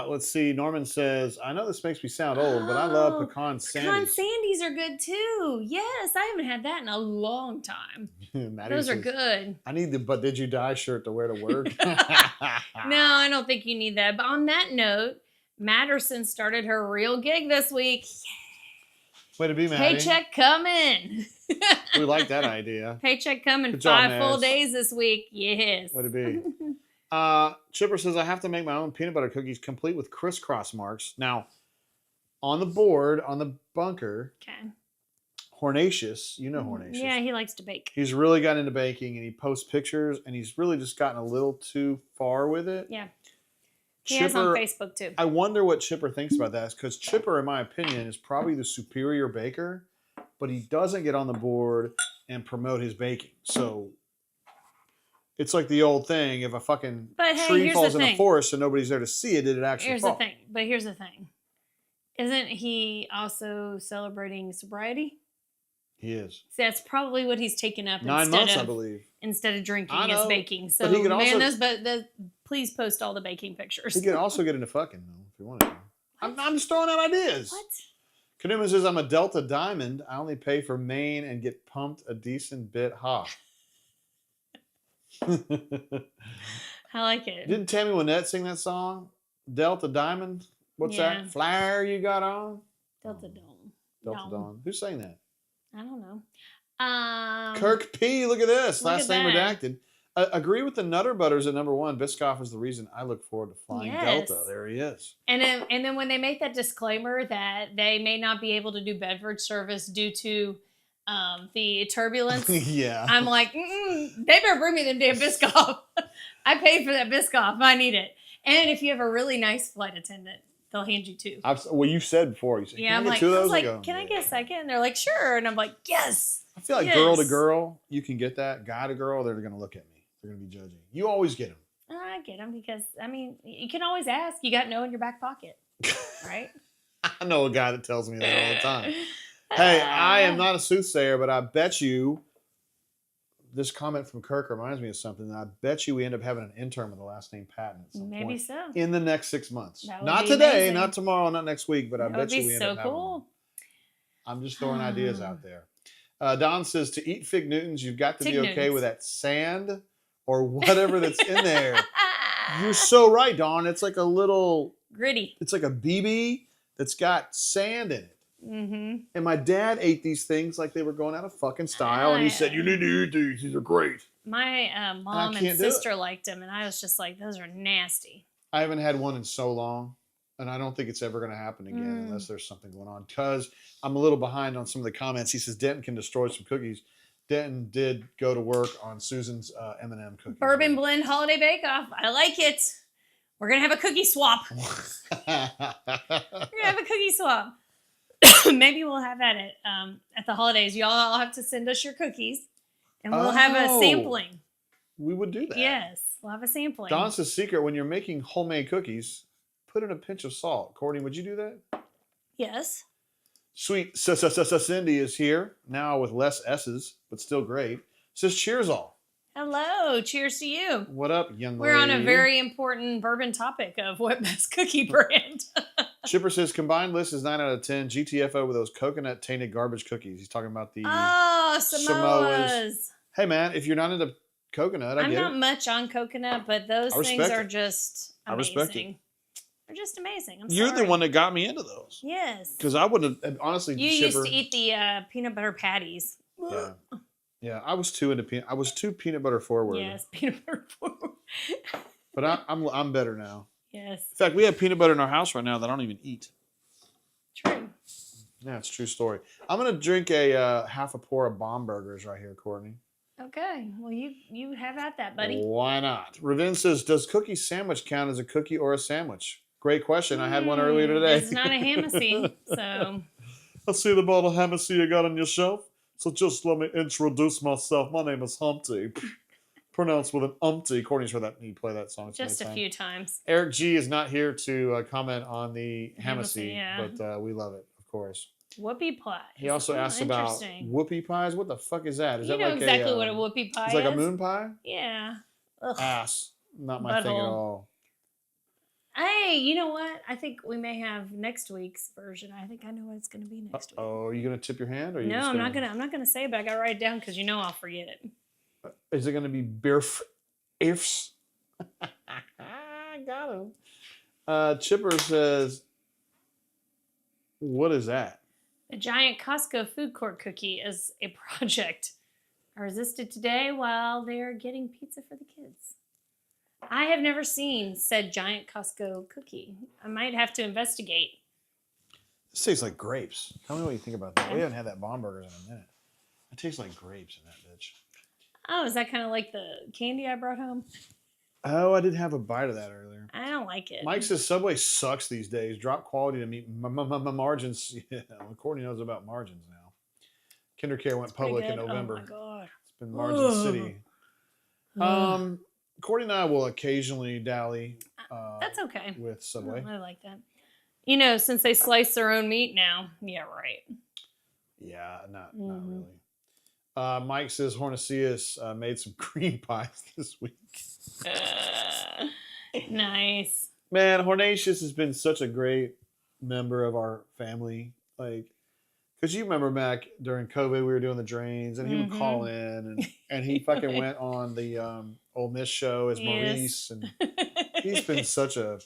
Let's see. Norman says, I know this makes me sound old, but I love pecan sandies. Pecan sandies are good too. Yes, I haven't had that in a long time. Those are good. I need the But Did You Die shirt to wear to work. No, I don't think you need that. But on that note, Matterson started her real gig this week. Way to be, Maddie. Paycheck coming. We like that idea. Paycheck coming. Good job, 5 full Mads. days this week. Yes. Way to be. Chipper says, I have to make my own peanut butter cookies complete with crisscross marks. Now, on the board, on the bunker, Okay. Hornatius, you know Hornatius. Yeah, he likes to bake. He's really gotten into baking, and he posts pictures, and he's really just gotten a little too far with it. Yeah. He has on Facebook too. I wonder what Chipper thinks about that, because Chipper, in my opinion, is probably the superior baker, but he doesn't get on the board and promote his baking. So it's like the old thing: if a fucking tree falls in a forest and nobody's there to see it, did it actually fall? Here's the thing. Isn't he also celebrating sobriety? He is. So that's probably what he's taken up 9 months, I believe. Instead of drinking is baking. So, but he could also, please post all the baking pictures. He could also get into fucking, though, if you wanted to. I'm just throwing out ideas. What? Kanuman says, I'm a Delta Diamond. I only pay for Maine and get pumped a decent bit hot. I like it. Didn't Tammy Wynette sing that song? Delta Diamond? What's that? Flyer you got on? Delta Dawn. Delta Dawn. Who sang that? I don't know. Kirk P. Look at this. Last name redacted. Agree with the Nutter Butters at number 1. Biscoff is the reason I look forward to flying Delta. There he is. And then when they make that disclaimer that they may not be able to do beverage service due to the turbulence, yeah, I'm like, they better bring me them damn Biscoff. I paid for that Biscoff. I need it. And if you have a really nice flight attendant, they'll hand you 2. Well, you said before. You said, yeah, I'm like, can I get a second? And they're like, sure. And I'm like, yes. I feel like girl to girl, you can get that. Guy to girl, they're going to look at me. They're going to be judging. You always get them. I get them because, I mean, you can always ask. You got no in your back pocket, right? I know a guy that tells me that all the time. Hey, I am not a soothsayer, but I bet you this comment from Kirk reminds me of something. I bet you we end up having an intern with the last name Patton at some point. Maybe so. In the next 6 months. Not today, amazing. not tomorrow, not next week, but I bet you we end up having cool. one. I'm just throwing ideas out there. Don says, to eat Fig Newtons, you've got to be okay with that sand or whatever that's in there. You're so right, Don. It's like a little... gritty. It's like a BB that's got sand in it. Mm-hmm. And my dad ate these things like they were going out of fucking style. And he said, you need to eat these. These are great. My mom and sister liked them. And I was just like, those are nasty. I haven't had one in so long. And I don't think it's ever going to happen again unless there's something going on. Because I'm a little behind on some of the comments. He says Denton can destroy some cookies. Denton did go to work on Susan's M&M cookies. Bourbon Blend Holiday Bake-Off. I like it. We're going to have a cookie swap. We're going to have a cookie swap. Maybe we'll have that at the holidays. Y'all all have to send us your cookies. And we'll have a sampling. We would do that. Yes. We'll have a sampling. Don says secret, when you're making homemade cookies, put in a pinch of salt. Courtney, would you do that? Yes. Sweet Cindy is here now with less S's, but still great. Says cheers all. Hello. Cheers to you. What up, young lady? We're on a very important bourbon topic of what best cookie brand. Chipper says combined list is 9 out of 10. GTFO with those coconut tainted garbage cookies. He's talking about the Samoas. Hey man, if you're not into coconut. I'm not much on coconut, but those things are just amazing. I respect it. They're just amazing. You're the one that got me into those. Yes. Because I wouldn't have, honestly, you used to eat the peanut butter patties. Yeah. Yeah, I was too peanut butter forward. Yes, peanut butter forward. But I'm better now. Yes. In fact, we have peanut butter in our house right now that I don't even eat. True. Yeah, it's a true story. I'm gonna drink a half a pour of Bomb Burgers right here, Courtney. Okay. Well, you have at that, buddy. Why not? Ravin says, "Does cookie sandwich count as a cookie or a sandwich?" Great question. I had one earlier today. It's not a Hamacy, so. I see the bottle of Hamacy you got on your shelf. So just let me introduce myself. My name is Humpty. Pronounced with an umpty. Courtney's heard that me play that song. Just a few times. Eric G is not here to comment on the Hamacy, yeah. but we love it, of course. Whoopie pie. He also asked about whoopie pies. What the fuck is that? Is that know like exactly what a whoopie pie is? It's like a moon pie? Yeah. Ugh. Ass. Not my thing at all. Hey, you know what? I think we may have next week's version. I think I know what it's going to be next week. Oh, are you going to tip your hand? Or no, I'm not going to say it, but I got to write it down because you know I'll forget it. Is it going to be Beerf Ifs? I got him. Chipper says, what is that? A giant Costco food court cookie is a project I resisted today while they're getting pizza for the kids. I have never seen said giant Costco cookie. I might have to investigate. This tastes like grapes. Tell me what you think about that. We haven't had that Bomb Burgers in a minute. It tastes like grapes in that bitch. Oh, is that kind of like the candy I brought home? Oh, I did have a bite of that earlier. I don't like it. Mike says Subway sucks these days. Drop quality to meet margins. Yeah, well, Courtney knows about margins now. KinderCare went public in November. Oh my God. It's been Margin City. Courtney and I will occasionally dally. That's okay. With Subway. I like that. You know, since they slice their own meat now. Yeah, right. Yeah, not really. Mike says Hornicius made some cream pies this week. Nice. Man, Hornicius has been such a great member of our family. Like, because you remember back during COVID, we were doing the drains, and he would call in, and he fucking went on the Ole Miss show as Maurice, and he's been such a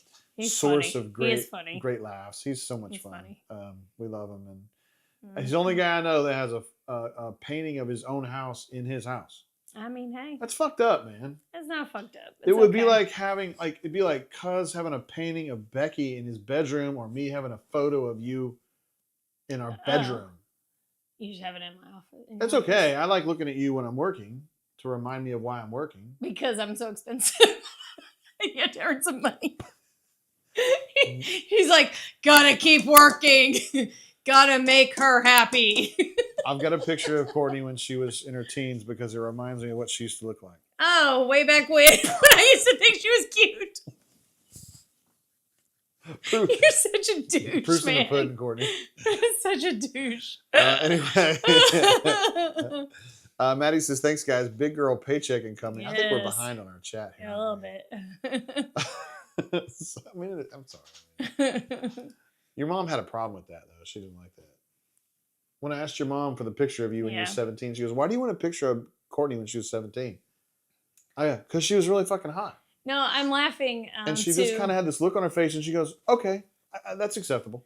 source of great laughs. He's so much fun. We love him, and he's the only guy I know that has a painting of his own house in his house. I mean, hey, that's fucked up, man. It's not fucked up. It would be like it'd be like Cuz having a painting of Becky in his bedroom, or me having a photo of you in our bedroom. You just have it in my office. That's okay. I like looking at you when I'm working to remind me of why I'm working. Because I'm so expensive. You have to earn some money. He's like, gotta keep working. Gotta make her happy. I've got a picture of Courtney when she was in her teens because it reminds me of what she used to look like. Oh, way back when I used to think she was cute. You're such a douche, Proof's man. in the pudding, Courtney. Such a douche. Anyway. Maddie says, thanks, guys. Big girl paycheck incoming. Yes. I think we're behind on our chat here. Yeah, a little bit. I'm sorry. Your mom had a problem with that, though. She didn't like that. When I asked your mom for the picture of you when you were 17, she goes, why do you want a picture of Courtney when she was 17? Oh, yeah, because she was really fucking hot. No, I'm laughing. And she just kind of had this look on her face, and she goes, okay, that's acceptable.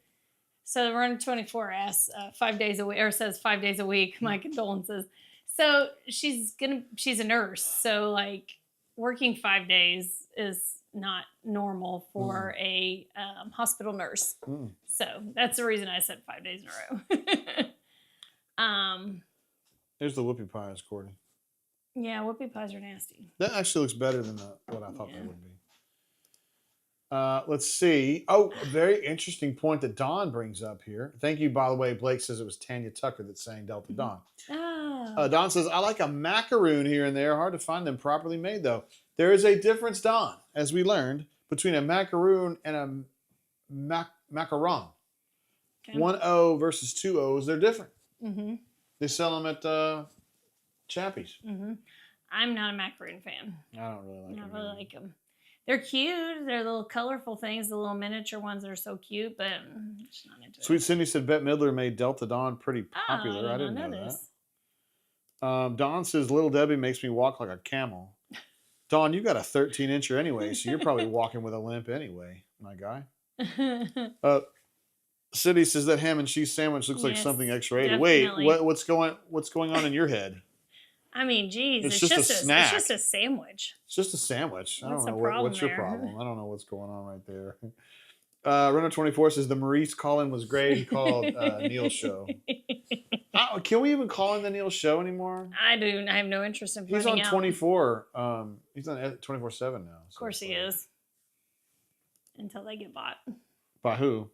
So Run 24 asks 5 days a week, or says 5 days a week. My condolences. So she's a nurse. So like working 5 days is not normal for a hospital nurse. So that's the reason I said 5 days in a row. There's the whoopie pies, Courtney. Yeah, whoopie pies are nasty. That actually looks better than what I thought they would be. Let's see. Oh, a very interesting point that Dawn brings up here. Thank you, by the way. Blake says it was Tanya Tucker that's saying Delta Dawn. Oh. Dawn says, I like a macaroon here and there. Hard to find them properly made, though. There is a difference, Dawn, as we learned, between a macaroon and a macaron. Okay. 1 O versus 2 O's, they're different. Mm-hmm. They sell them at Chappie's. Mm-hmm. I'm not a macaroon fan. I don't really like them. I really like them. They're cute. They're little colorful things, the little miniature ones that are so cute, but I'm just not into it. Sweet Cindy said Bette Midler made Delta Dawn pretty popular. I didn't know Dawn says, Little Debbie makes me walk like a camel. Dawn, you got a 13-incher anyway, so you're probably walking with a limp anyway, my guy. City says that ham and cheese sandwich looks like something X-rated. Definitely. Wait, what's going on in your head? I mean, geez, it's just a snack. It's just a sandwich. It's just a sandwich. I don't know what's your problem. I don't know what's going on right there. Runner24 says the Maurice call-in was great. He called Neil's show. Can we even call in the Neil show anymore? I have no interest in. He's on 24. He's on 24/7 now. Of course he is. Until they get bought. By who?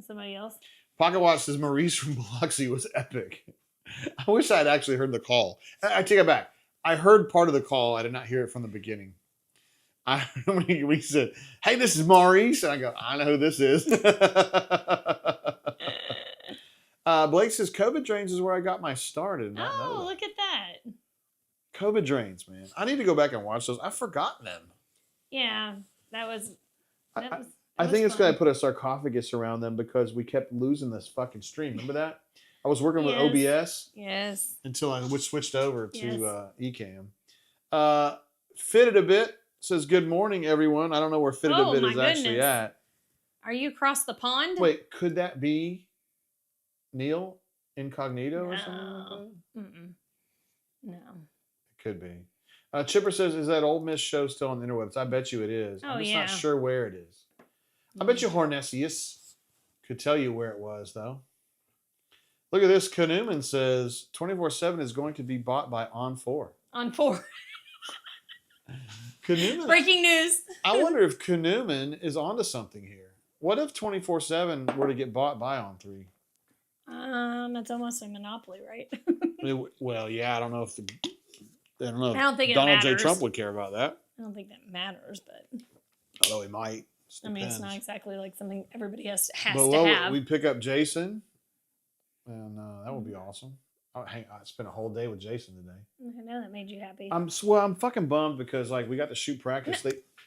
Somebody else. Pocket Watch says Maurice from Biloxi was epic. I wish I had actually heard the call. I take it back. I heard part of the call. I did not hear it from the beginning. When he said, "Hey, this is Maurice," and I go, "I know who this is." Blake says, "COVID drains is where I got my start." Oh, look at that. COVID drains, man. I need to go back and watch those. I've forgotten them. Yeah, that was. I think it's because I put a sarcophagus around them because we kept losing this fucking stream. Remember that? I was working with OBS. Yes. Until I switched over to Ecamm. Fitted a Bit says, "Good morning, everyone." I don't know where Fitted a Bit is actually at. Are you across the pond? Wait, could that be Neil Incognito or something like that? No. It could be. Chipper says, "Is that Ole Miss show still on the interwebs?" I bet you it is. I'm just not sure where it is. I bet you Hornesius could tell you where it was, though. Look at this. Kanuman says 24/7 is going to be bought by On4. On4. Kanuman. Breaking news. I wonder if Kanuman is onto something here. What if 24/7 were to get bought by On3? It's almost a monopoly, right? Well, yeah, I don't know if I don't think Donald J. Trump would care about that. I don't think that matters, but although he might. I mean, it's not exactly like something everybody has to have. We'd pick up Jason, and that would be awesome. I spent a whole day with Jason today. I know that made you happy. I'm fucking bummed because we got to shoot practice.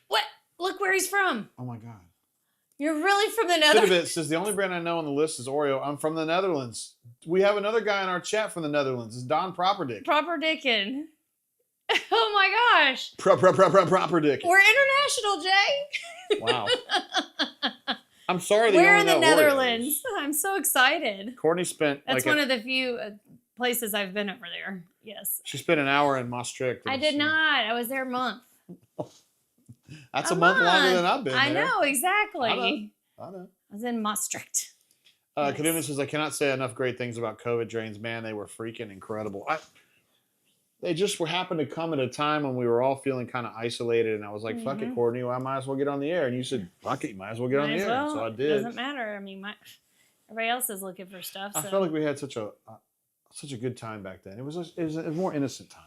What? Look where he's from. Oh my god. You're really from the Netherlands. Fitbit says the only brand I know on the list is Oreo. I'm from the Netherlands. We have another guy in our chat from the Netherlands. It's Don Properdick. Properdickin. Oh my gosh. Properdickin. We're international, Jay. Wow. I'm sorry. We're in the Netherlands. I'm so excited. Courtney spent. That's one of the few places I've been over there. Yes. She spent an hour in Maastricht. I did not. I was there a month. That's a month longer than I've been there. I know, exactly. I know. I was in Maastricht. Kaduna says, "I cannot say enough great things about COVID drains. Man, they were freaking incredible. They just happened to come at a time when we were all feeling kind of isolated, and I was like, fuck it, Courtney, well, I might as well get on the air. And you said, fuck it, you might as well get on the air. So I did. It doesn't matter. I mean, everybody else is looking for stuff. I felt like we had such a good time back then. It was a more innocent time.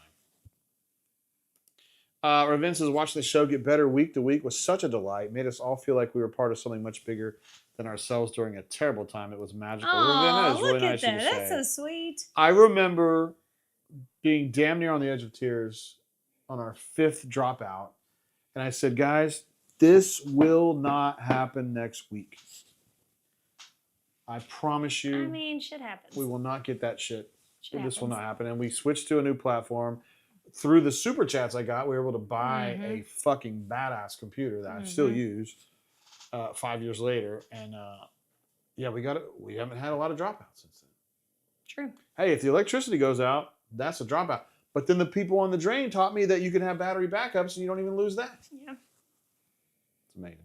Ravin says, watching the show get better week to week was such a delight. Made us all feel like we were part of something much bigger than ourselves during a terrible time. It was magical. Oh, Ravin, that is really look nice at of that. you to That's say. so sweet. I remember being damn near on the edge of tears on our 5th dropout. And I said, guys, this will not happen next week. I promise you. I mean, shit happens. We will not get that shit. This will not happen. And we switched to a new platform. Through the super chats I got, we were able to buy a fucking badass computer that I still use 5 years later. And yeah, we haven't had a lot of dropouts since then. True. Hey, if the electricity goes out, that's a dropout. But then the people on the drain taught me that you can have battery backups and you don't even lose that. Yeah. It's amazing.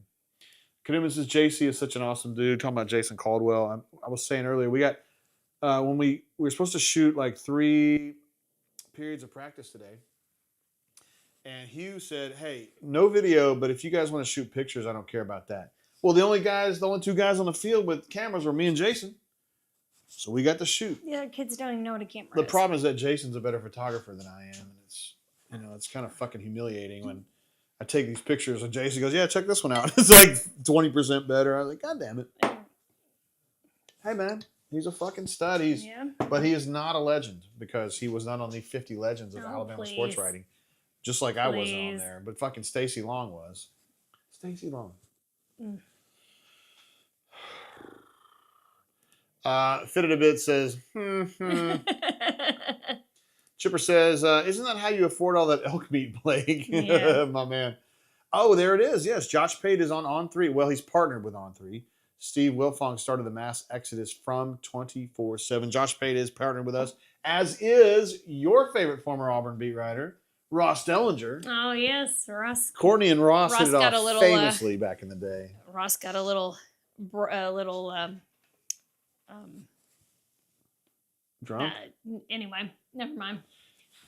Kaduma says, JC is such an awesome dude. Talking about Jason Caldwell. I was saying earlier, we got, when we were supposed to shoot like 3 periods of practice today. And Hugh said, hey, no video, but if you guys want to shoot pictures, I don't care about that. Well, the only 2 guys on the field with cameras were me and Jason. So we got to shoot. Yeah, kids don't even know what a camera is. The problem is that Jason's a better photographer than I am. And it's kind of fucking humiliating when I take these pictures and Jason goes, yeah, check this one out. It's like 20% better. I was like, God damn it. Hey, man, he's a fucking stud. But he is not a legend because he was not on the 50 legends of Alabama sports writing. Just like I wasn't on there. But fucking Stacey Long was. Stacey Long. Fitted a Bit says, Chipper says, isn't that how you afford all that elk meat, Blake? Yeah. My man. Oh, there it is. Yes, Josh Pate is on 3. Well, he's partnered with On 3. Steve Wilfong started the mass exodus from 24/7. Josh Pate is partnered with us, as is your favorite former Auburn beat writer, Ross Dellinger. Oh, yes, Ross. Courtney and Ross hit it off got a little, famously back in the day. Ross got a little drunk. Anyway, never mind.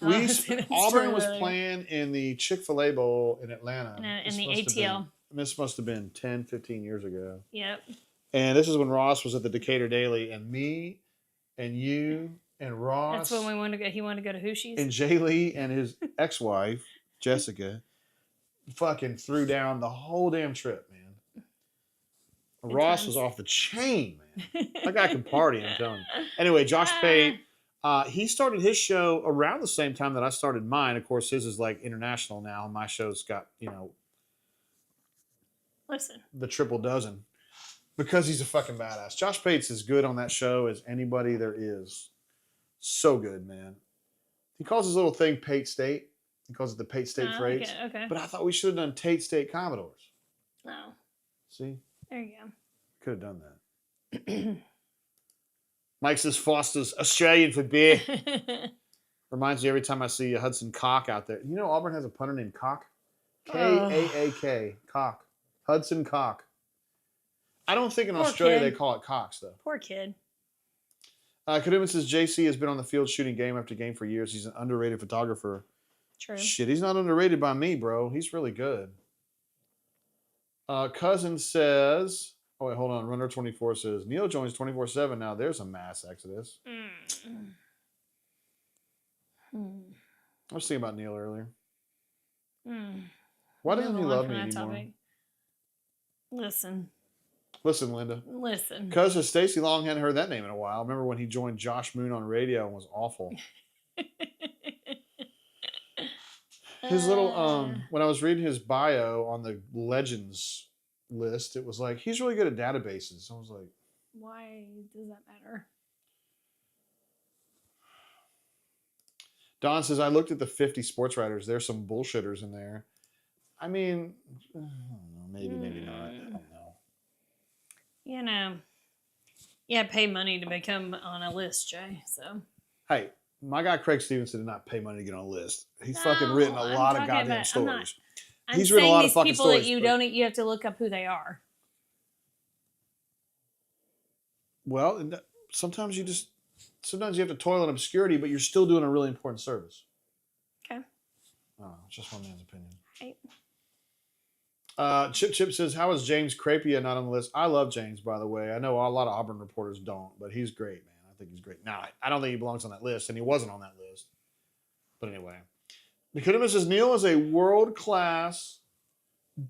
Auburn was playing in the Chick-fil-A Bowl in Atlanta. In the ATL. This must have been 10, 15 years ago. Yep. And this is when Ross was at the Decatur Daily, and me and you and Ross. That's when we wanted to go. He wanted to go to Hooshies. And Jay Lee and his ex-wife, Jessica, fucking threw down the whole damn trip, man. Ross was off the chain, man. That guy can party, I'm telling you. Anyway, Josh Pate, he started his show around the same time that I started mine. Of course, his is like international now, and my show's got, the triple dozen. Because he's a fucking badass. Josh Pate's as good on that show as anybody there is. So good, man. He calls his little thing Pate State. He calls it the Pate State Freights. Okay. But I thought we should have done Tate State Commodores. No. See? There you go. Could have done that. Mike says Foster's Australian for beer. Reminds me every time I see a Hudson Cock out there. You know Auburn has a punter named Cock? K-A-A-K. Cock. Hudson Cock. I don't think in Australia they call it Cox, though. Poor kid. Kaduma says JC has been on the field shooting game after game for years. He's an underrated photographer. True. Shit, he's not underrated by me, bro. He's really good. Cousin says, oh, wait, hold on. Runner24 says, Neil joins 24/7 now. There's a mass exodus. I was thinking about Neil earlier. Why doesn't he love me anymore? Listen, Linda. Listen. Because Stacy Long hadn't heard that name in a while. Remember when he joined Josh Moon on radio and was awful. His little, when I was reading his bio on the Legends list, it was like, he's really good at databases. I was like, why does that matter? Don says, I looked at the 50 sports writers. There's some bullshitters in there. I mean, I don't know. Maybe not. I don't know. You have to pay money to become on a list, Jay. So, hey, my guy Craig Stevenson did not pay money to get on a list. He's fucking written a lot of goddamn stories. He's written a lot of fucking stories. People that you have to look up who they are. Well, sometimes you have to toil in obscurity, but you're still doing a really important service. Okay. Oh, it's just one man's opinion. Right. Chip says, how is James Crapia not on the list? I love James, by the way. I know a lot of Auburn reporters don't, but he's great, man. I think he's great. Now, I don't think he belongs on that list, and he wasn't on that list. But anyway. Nicodemus says, Neil is a world-class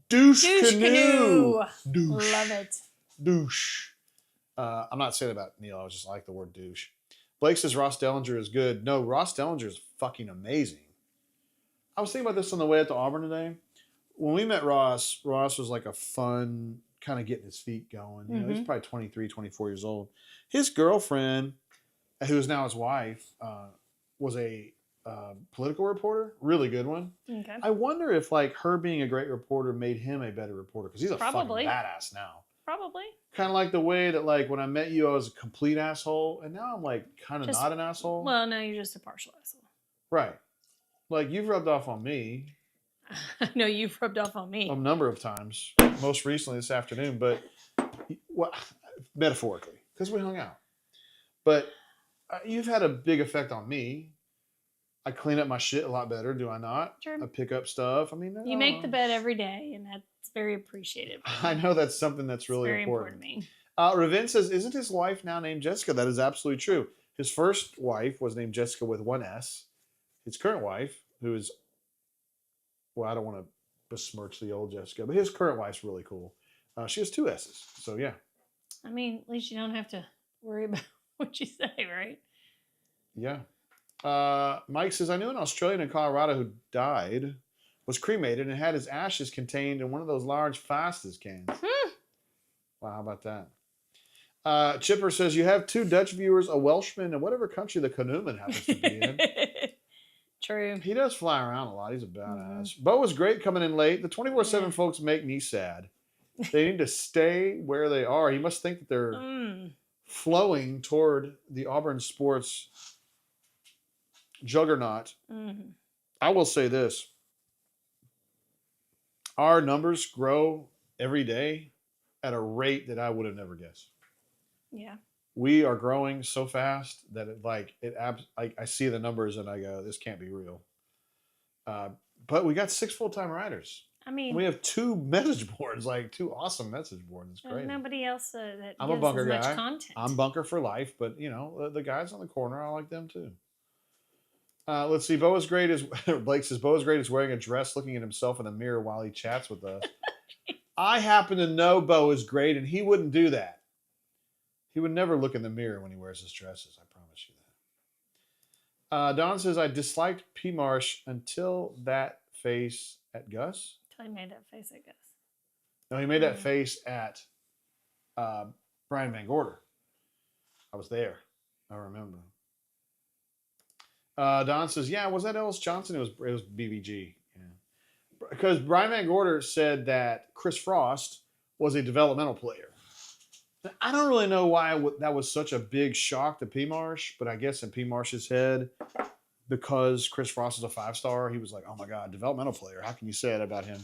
douche canoe. Douche. Love it. Douche. I'm not saying about Neil. I just like the word douche. Blake says Ross Dellinger is good. No, Ross Dellinger is fucking amazing. I was thinking about this on the way out to Auburn today. When we met Ross was like a fun, kind of getting his feet going. You know, he's probably 23, 24 years old. His girlfriend, who is now his wife, was a political reporter. Really good one. Okay. I wonder if like her being a great reporter made him a better reporter because he's a fucking badass now. Probably. Kind of like the way that like when I met you, I was a complete asshole, and now I'm like kind of not an asshole. Well, no, you're just a partial asshole. Right. Like you've rubbed off on me. No, you've rubbed off on me. A number of times. Most recently this afternoon, but well, metaphorically, because we hung out. But you've had a big effect on me. I clean up my shit a lot better, do I not? Sure. I pick up stuff. I mean, you make the bed every day, and that's very appreciated. I know that's something that's really very important. To me. Ravin says, isn't his wife now named Jessica? That is absolutely true. His first wife was named Jessica with one S. His current wife, who is, well, I don't want to besmirch the old Jessica, but his current wife's really cool. She has two S's. So, yeah. I mean, at least you don't have to worry about what you say, right? Yeah. Mike says, I knew an Australian in Colorado who died, was cremated, and had his ashes contained in one of those large Fastas cans. Wow, how about that? Chipper says, you have two Dutch viewers, a Welshman, and whatever country the canoeman happens to be in. true. He does fly around a lot. He's a badass. Bo was great coming in late. The 24/7 folks make me sad. They need to stay where they are. He must think that they're flowing toward the Auburn sports juggernaut. I will say this. Our numbers grow every day at a rate that I would have never guessed. Yeah. We are growing so fast that I see the numbers and I go, this can't be real. But we got 6 full-time writers. I mean, we have 2 message boards, like 2 awesome message boards. It's great. Nobody else that I'm gives a bunker as much guy. content. I'm bunker for life, but the guys on the corner, I like them too. Let's see. Bo is great as Blake says. Bo is great as wearing a dress, looking at himself in the mirror while he chats with us. I happen to know Bo is great, and he wouldn't do that. He would never look in the mirror when he wears his dresses. I promise you that. Don says, I disliked P. Marsh until that face at Gus. Until he made that face at Gus. No, he made that face at Brian Van Gorder. I was there. I remember. Don says, yeah, was that Ellis Johnson? It was BVG. Yeah. Because Brian Van Gorder said that Chris Frost was a developmental player. I don't really know why that was such a big shock to P. Marsh, but I guess in P. Marsh's head, because Chris Frost is a 5-star, he was like, oh my God, developmental player. How can you say that about him?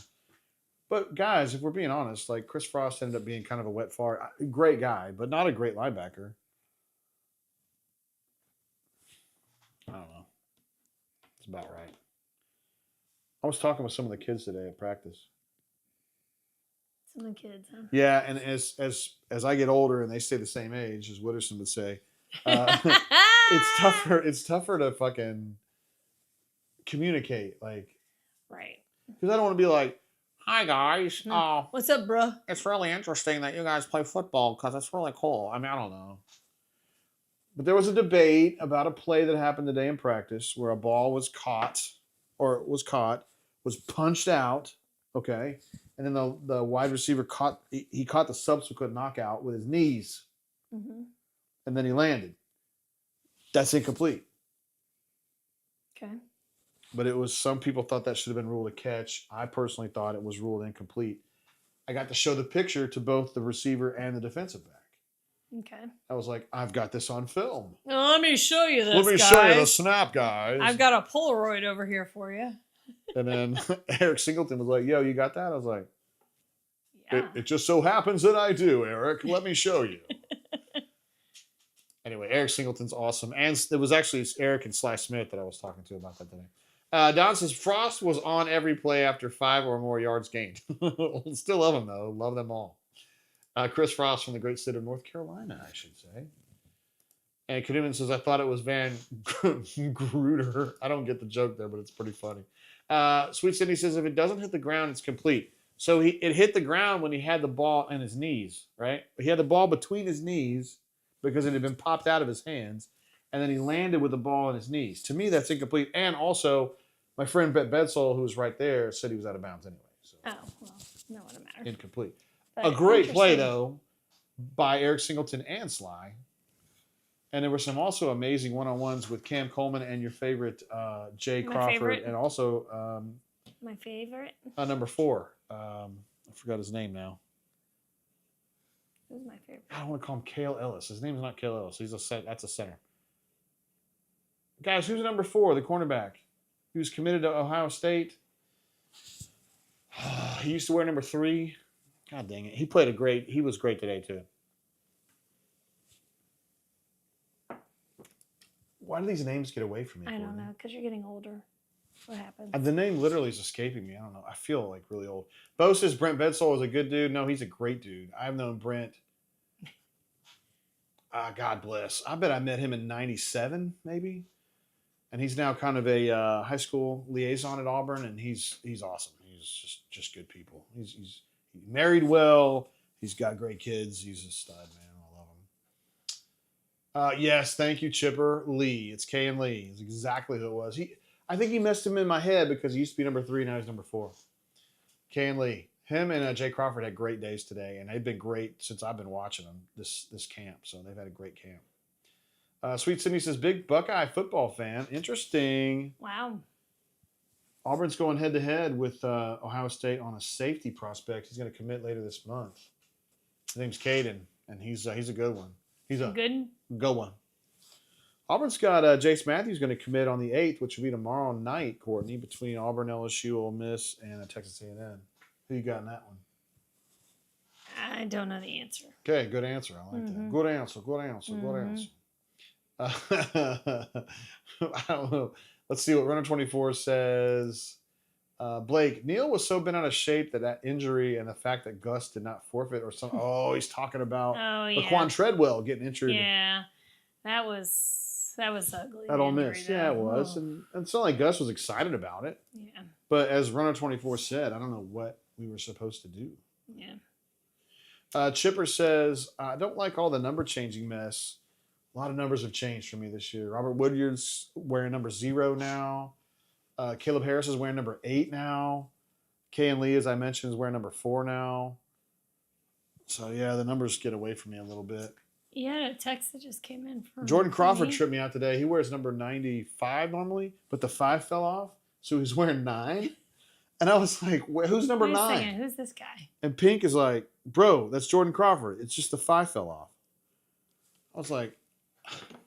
But guys, if we're being honest, like Chris Frost ended up being kind of a wet fart. Great guy, but not a great linebacker. I don't know. It's about right. I was talking with some of the kids today at practice. Some of the kids, huh? Yeah, and as I get older and they stay the same age, as Wooderson would say, it's tougher to fucking communicate, like, right? Because I don't want to be like, hi guys, what's up, bro? It's really interesting that you guys play football because it's really cool. I mean, I don't know. But there was a debate about a play that happened today in practice where a ball was was punched out, okay? And then the wide receiver caught the subsequent knockout with his knees. And then he landed. That's incomplete. Okay. But some people thought that should have been ruled a catch. I personally thought it was ruled incomplete. I got to show the picture to both the receiver and the defensive back. Okay. I was like, I've got this on film. Well, let me show you this, Let me show you the snap, guys. I've got a Polaroid over here for you. And then Eric Singleton was like, yo, you got that? I was like, yeah. It just so happens that I do, Eric. Let me show you. Anyway, Eric Singleton's awesome. And it was actually Eric and Sly Smith that I was talking to about that today. Don says, Frost was on every play after 5 or more yards gained. Still love him, though. Love them all. Chris Frost from the great state of North Carolina, I should say. And Kaduman says, I thought it was Van Gruder. I don't get the joke there, but it's pretty funny. Sweet Cindy says, if it doesn't hit the ground, it's complete. So it hit the ground when he had the ball in his knees, right? He had the ball between his knees because it had been popped out of his hands, and then he landed with the ball in his knees. To me, that's incomplete. And also, my friend Bet Bedsole, who was right there, said he was out of bounds anyway. So well, no one matters. Incomplete. But a great play, though, by Eric Singleton and Sly. And there were some also amazing one-on-ones with Cam Coleman and your favorite Jay Crawford, and also my favorite number 4. I forgot his name now. Who's my favorite? I don't want to call him Cale Ellis. His name's not Cale Ellis. That's a center. Guys, who's number 4, the cornerback? He was committed to Ohio State. He used to wear number 3. God dang it. He was great today, too. Why do these names get away from me? I don't know, because you're getting older. What happens? The name literally is escaping me. I don't know. I feel like really old. Bo says Brent Bedsole is a good dude. No, he's a great dude. I've known Brent. God bless. I bet I met him in 97, maybe. And he's now kind of a high school liaison at Auburn, and he's awesome. He's just good people. He's married well. He's got great kids. He's a stud, man. I love him. Yes, thank you, Chipper Lee. It's K and Lee. It's exactly who it was. I think he messed him in my head because he used to be number 3, now he's number 4. Kay and Lee. Him and Jay Crawford had great days today, and they've been great since I've been watching them this camp. So they've had a great camp. Sweet Sydney says, big Buckeye football fan. Interesting. Wow. Auburn's going head-to-head with Ohio State on a safety prospect. He's going to commit later this month. His name's Caden, and he's a good one. He's a good one. Auburn's got Jace Matthews going to commit on the 8th, which will be tomorrow night, Courtney, between Auburn, LSU, Ole Miss, and Texas A&M. Who you got in that one? I don't know the answer. Okay, good answer. I like that. Good answer. I don't know. Let's see what Runner 24 says. Blake, Neal was so bent out of shape that injury and the fact that Gus did not forfeit or something. Oh, he's talking about Laquan Treadwell getting injured. Yeah, that was ugly. At Ole Miss. Yeah, it was. And it's not like Gus was excited about it. Yeah. But as Runner 24 said, I don't know what we were supposed to do. Yeah. Chipper says, I don't like all the number changing mess. A lot of numbers have changed for me this year. Robert Woodyard's wearing number 0 now. Caleb Harris is wearing number 8 now. Kayan Lee, as I mentioned, is wearing number 4 now. So, yeah, the numbers get away from me a little bit. Yeah, a text that just came in from Jordan Crawford tripped me out today. He wears number 95 normally, but the 5 fell off, so he's wearing 9. And I was like, who's number 9? Who's this guy? And Pink is like, bro, that's Jordan Crawford. It's just the 5 fell off. I was like,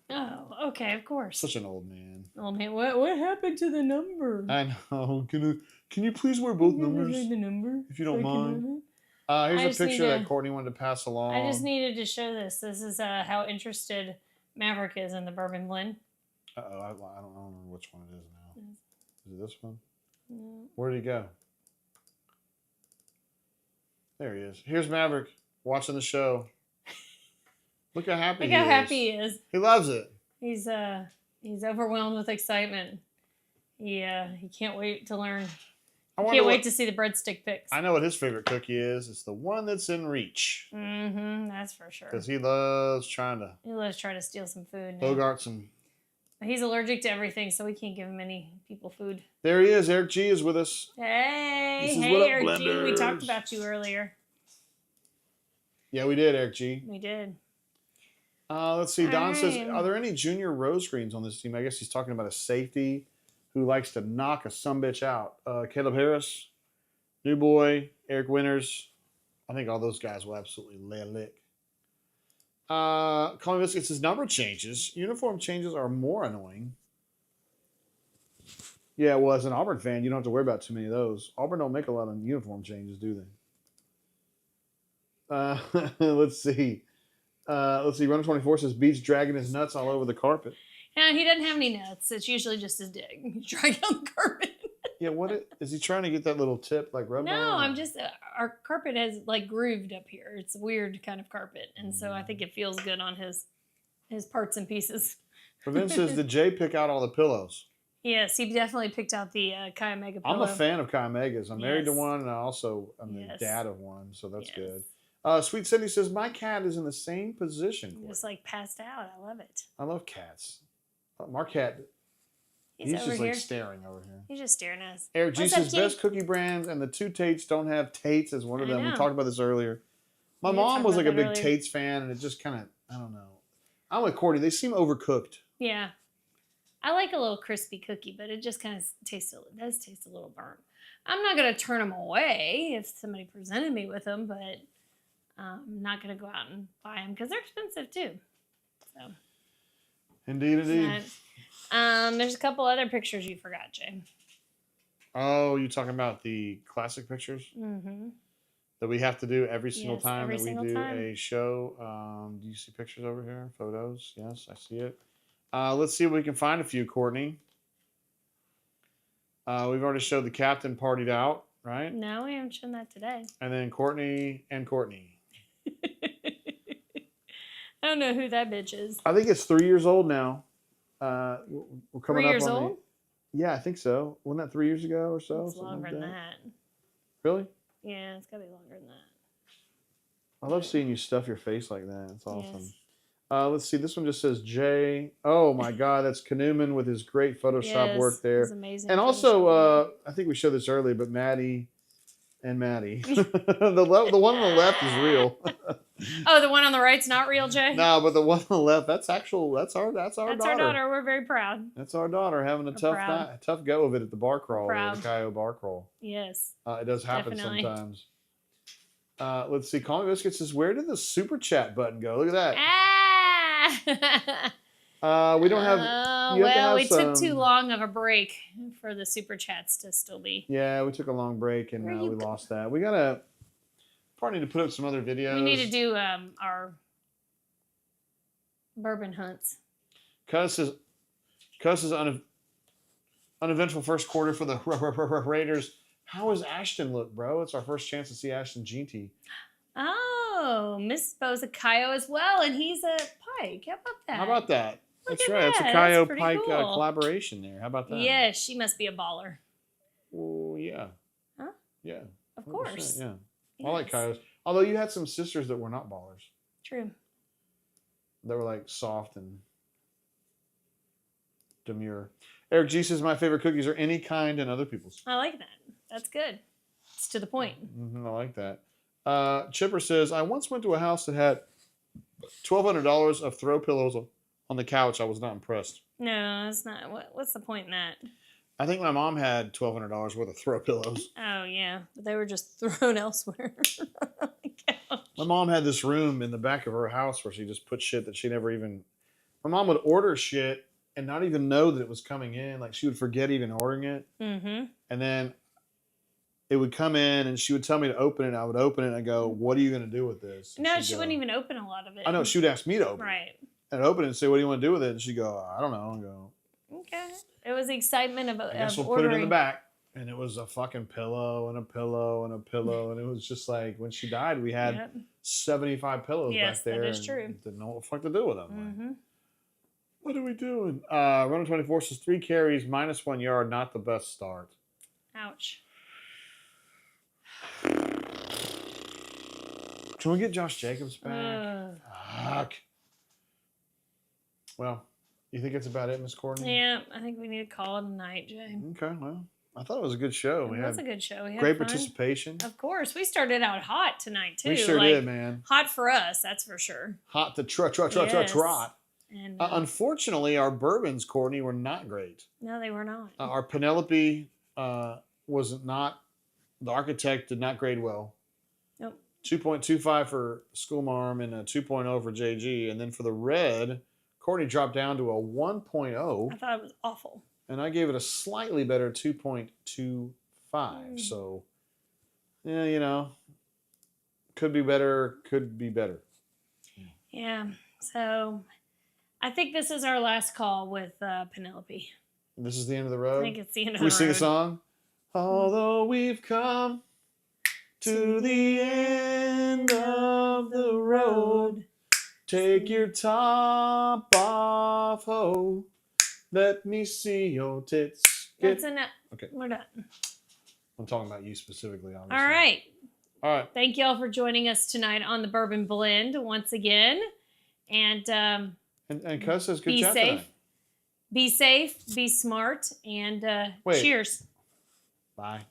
oh, okay, of course. Such an old man. Old man, what happened to the number? I know. Can you please wear both numbers? The number, if you don't mind. Here's a picture that Courtney wanted to pass along. I just needed to show this. This is how interested Maverick is in the bourbon blend. Uh-oh, I don't remember which one it is now. Is it this one? No. Where did he go? There he is. Here's Maverick watching the show. Look how happy he is. Look how happy he is. He loves it. He's overwhelmed with excitement. He can't wait to learn. Can't wait to see the breadstick pics. I know what his favorite cookie is. It's the one that's in reach. That's for sure. Because he loves trying to steal some food. Bogart some. He's allergic to everything, so we can't give many people food. There he is. Eric G is with us. Hey, Eric G. We talked about you earlier. Yeah, we did, Eric G. We did. Let's see. Don says, are there any junior rose greens on this team? I guess he's talking about a safety who likes to knock a sumbitch out. Caleb Harris, New Boy, Eric Winters. I think all those guys will absolutely lay a lick. Colin Biscuit says, number changes. Uniform changes are more annoying. Yeah, well, as an Auburn fan, you don't have to worry about too many of those. Auburn don't make a lot of uniform changes, do they? Let's see. Runner 24 says, Beach dragging his nuts all over the carpet. Yeah, he doesn't have any nuts. It's usually just his dick. He's dragging on the carpet. Yeah, is he trying to get that little tip like rub on? No, I'm just, our carpet has like grooved up here. It's a weird kind of carpet. And so I think it feels good on his parts and pieces. Vince says, did Jay pick out all the pillows? Yes, he definitely picked out the Chi Omega pillow. I'm a fan of Chi Omegas. I'm married to one, and I'm the dad of one, so that's good. Sweet Cindy says, my cat is in the same position. Just like passed out. I love it. I love cats. My cat, he's just here. Like staring over here. He's just staring at us. Eric G says, best cookie brands, and the 2 Tates don't have Tates as one of them. We talked about this earlier. My mom was like a big Tates fan, and it just kind of, I don't know. I'm with Courtney. They seem overcooked. Yeah. I like a little crispy cookie, but it just kind of does taste a little burnt. I'm not going to turn them away if somebody presented me with them, but I'm not going to go out and buy them because they're expensive too. So. Indeed. There's a couple other pictures you forgot, Jay. Oh, you talking about the classic pictures? Mm-hmm. That we have to do every single time that we do a show. Do you see pictures over here? Photos? Yes, I see it. Let's see if we can find a few, Courtney. We've already showed the captain partied out, right? No, we haven't shown that today. And then Courtney and Courtney. I don't know who that bitch is. I think it's 3 years old now. We're coming 3 years old? Yeah, I think so. Wasn't that 3 years ago or so? It's longer than that. Really? Yeah, it's got to be longer than that. I love seeing you stuff your face like that. It's awesome. Yes. Let's see. This one just says Jay. Oh, my God. That's Kanuman with his great Photoshop work there. It's amazing. And also, I think we showed this earlier, but Maddie and Maddie. The one on the left is real. Oh, the one on the right's not real, Jay? No, but the one on the left, that's our daughter. That's our daughter. We're very proud. That's our daughter having a tough go of it at the bar crawl, the Coyote bar crawl. Yes. It does happen sometimes. Let's see. Call Me Biscuit says, where did the super chat button go? Look at that. We don't have. We took too long of a break for the super chats to still be. Yeah, we took a long break and we lost that. We gotta probably need to put up some other videos. We need to do our bourbon hunts. Cuss is uneventful first quarter for the Raiders. How is Ashton look, bro? It's our first chance to see Ashton GT. Oh, Miss Bo's a Coyote as well, and he's a Pike. How about that? How about that? Look That's at right. that. It's a Coyote That's Pike cool. collaboration there. How about that? Yeah, she must be a baller. Oh, yeah. Huh? Yeah. Of course. Yeah. Yes. I like Coyotes. Although you had some sisters that were not ballers. True. They were like soft and demure. Eric G says my favorite cookies are any kind and other people's. I like that. That's good. It's to the point. I like that. Chipper says I once went to a house that had $1,200 of throw pillows on the couch. I was not impressed. No, it's not. What's the point in that? I think my mom had $1,200 worth of throw pillows. Oh yeah, but they were just thrown elsewhere. My mom had this room in the back of her house where she just put shit that she never even. My mom would order shit and not even know that it was coming in. Like she would forget even ordering it. Mm-hmm. And then it would come in and she would tell me to open it. I would open it and I go, what are you going to do with this? And no, she wouldn't even open a lot of it. I know. She would ask me to open it. And I'd open it and say, what do you want to do with it? And she'd go, I don't know. And go, okay. It was the excitement of I guess we'll ordering. put it in the back. And it was a fucking pillow and a pillow and a pillow. And it was just like when she died, we had 75 pillows back there. Yes, that is true. Didn't know what the fuck to do with them. Mm-hmm. What are we doing? Runner 24 says 3 carries, -1 yard, not the best start. Ouch. Can we get Josh Jacobs back? Fuck. Well, you think it's about it, Miss Courtney? Yeah, I think we need to call it a night, Jay. Okay, well, I thought it was a good show. It was a good show. We had great fun. Participation. Of course. We started out hot tonight, too. We sure did, man. Hot for us, that's for sure. Hot to trot. And, unfortunately, our bourbons, Courtney, were not great. No, they were not. Our Penelope was not, the architect did not grade well. Nope. 2.25 for Schoolmarm and a 2.0 for JG. And then for the red, Courtney dropped down to a 1.0. I thought it was awful. And I gave it a slightly better 2.25. So, yeah, you know, could be better, could be better. Yeah. So, I think this is our last call with Penelope. This is the end of the road? I think it's the end of Can the road. Can we sing a song? Although we've come to the end of the road, take your top off, ho. Let me see your tits. That's enough. Okay. We're done. I'm talking about you specifically, obviously. All right. All right. Thank you all for joining us tonight on the Bourbon Blend once again. And Cuz says good job safe. tonight. Be safe, be smart, and cheers. Bye.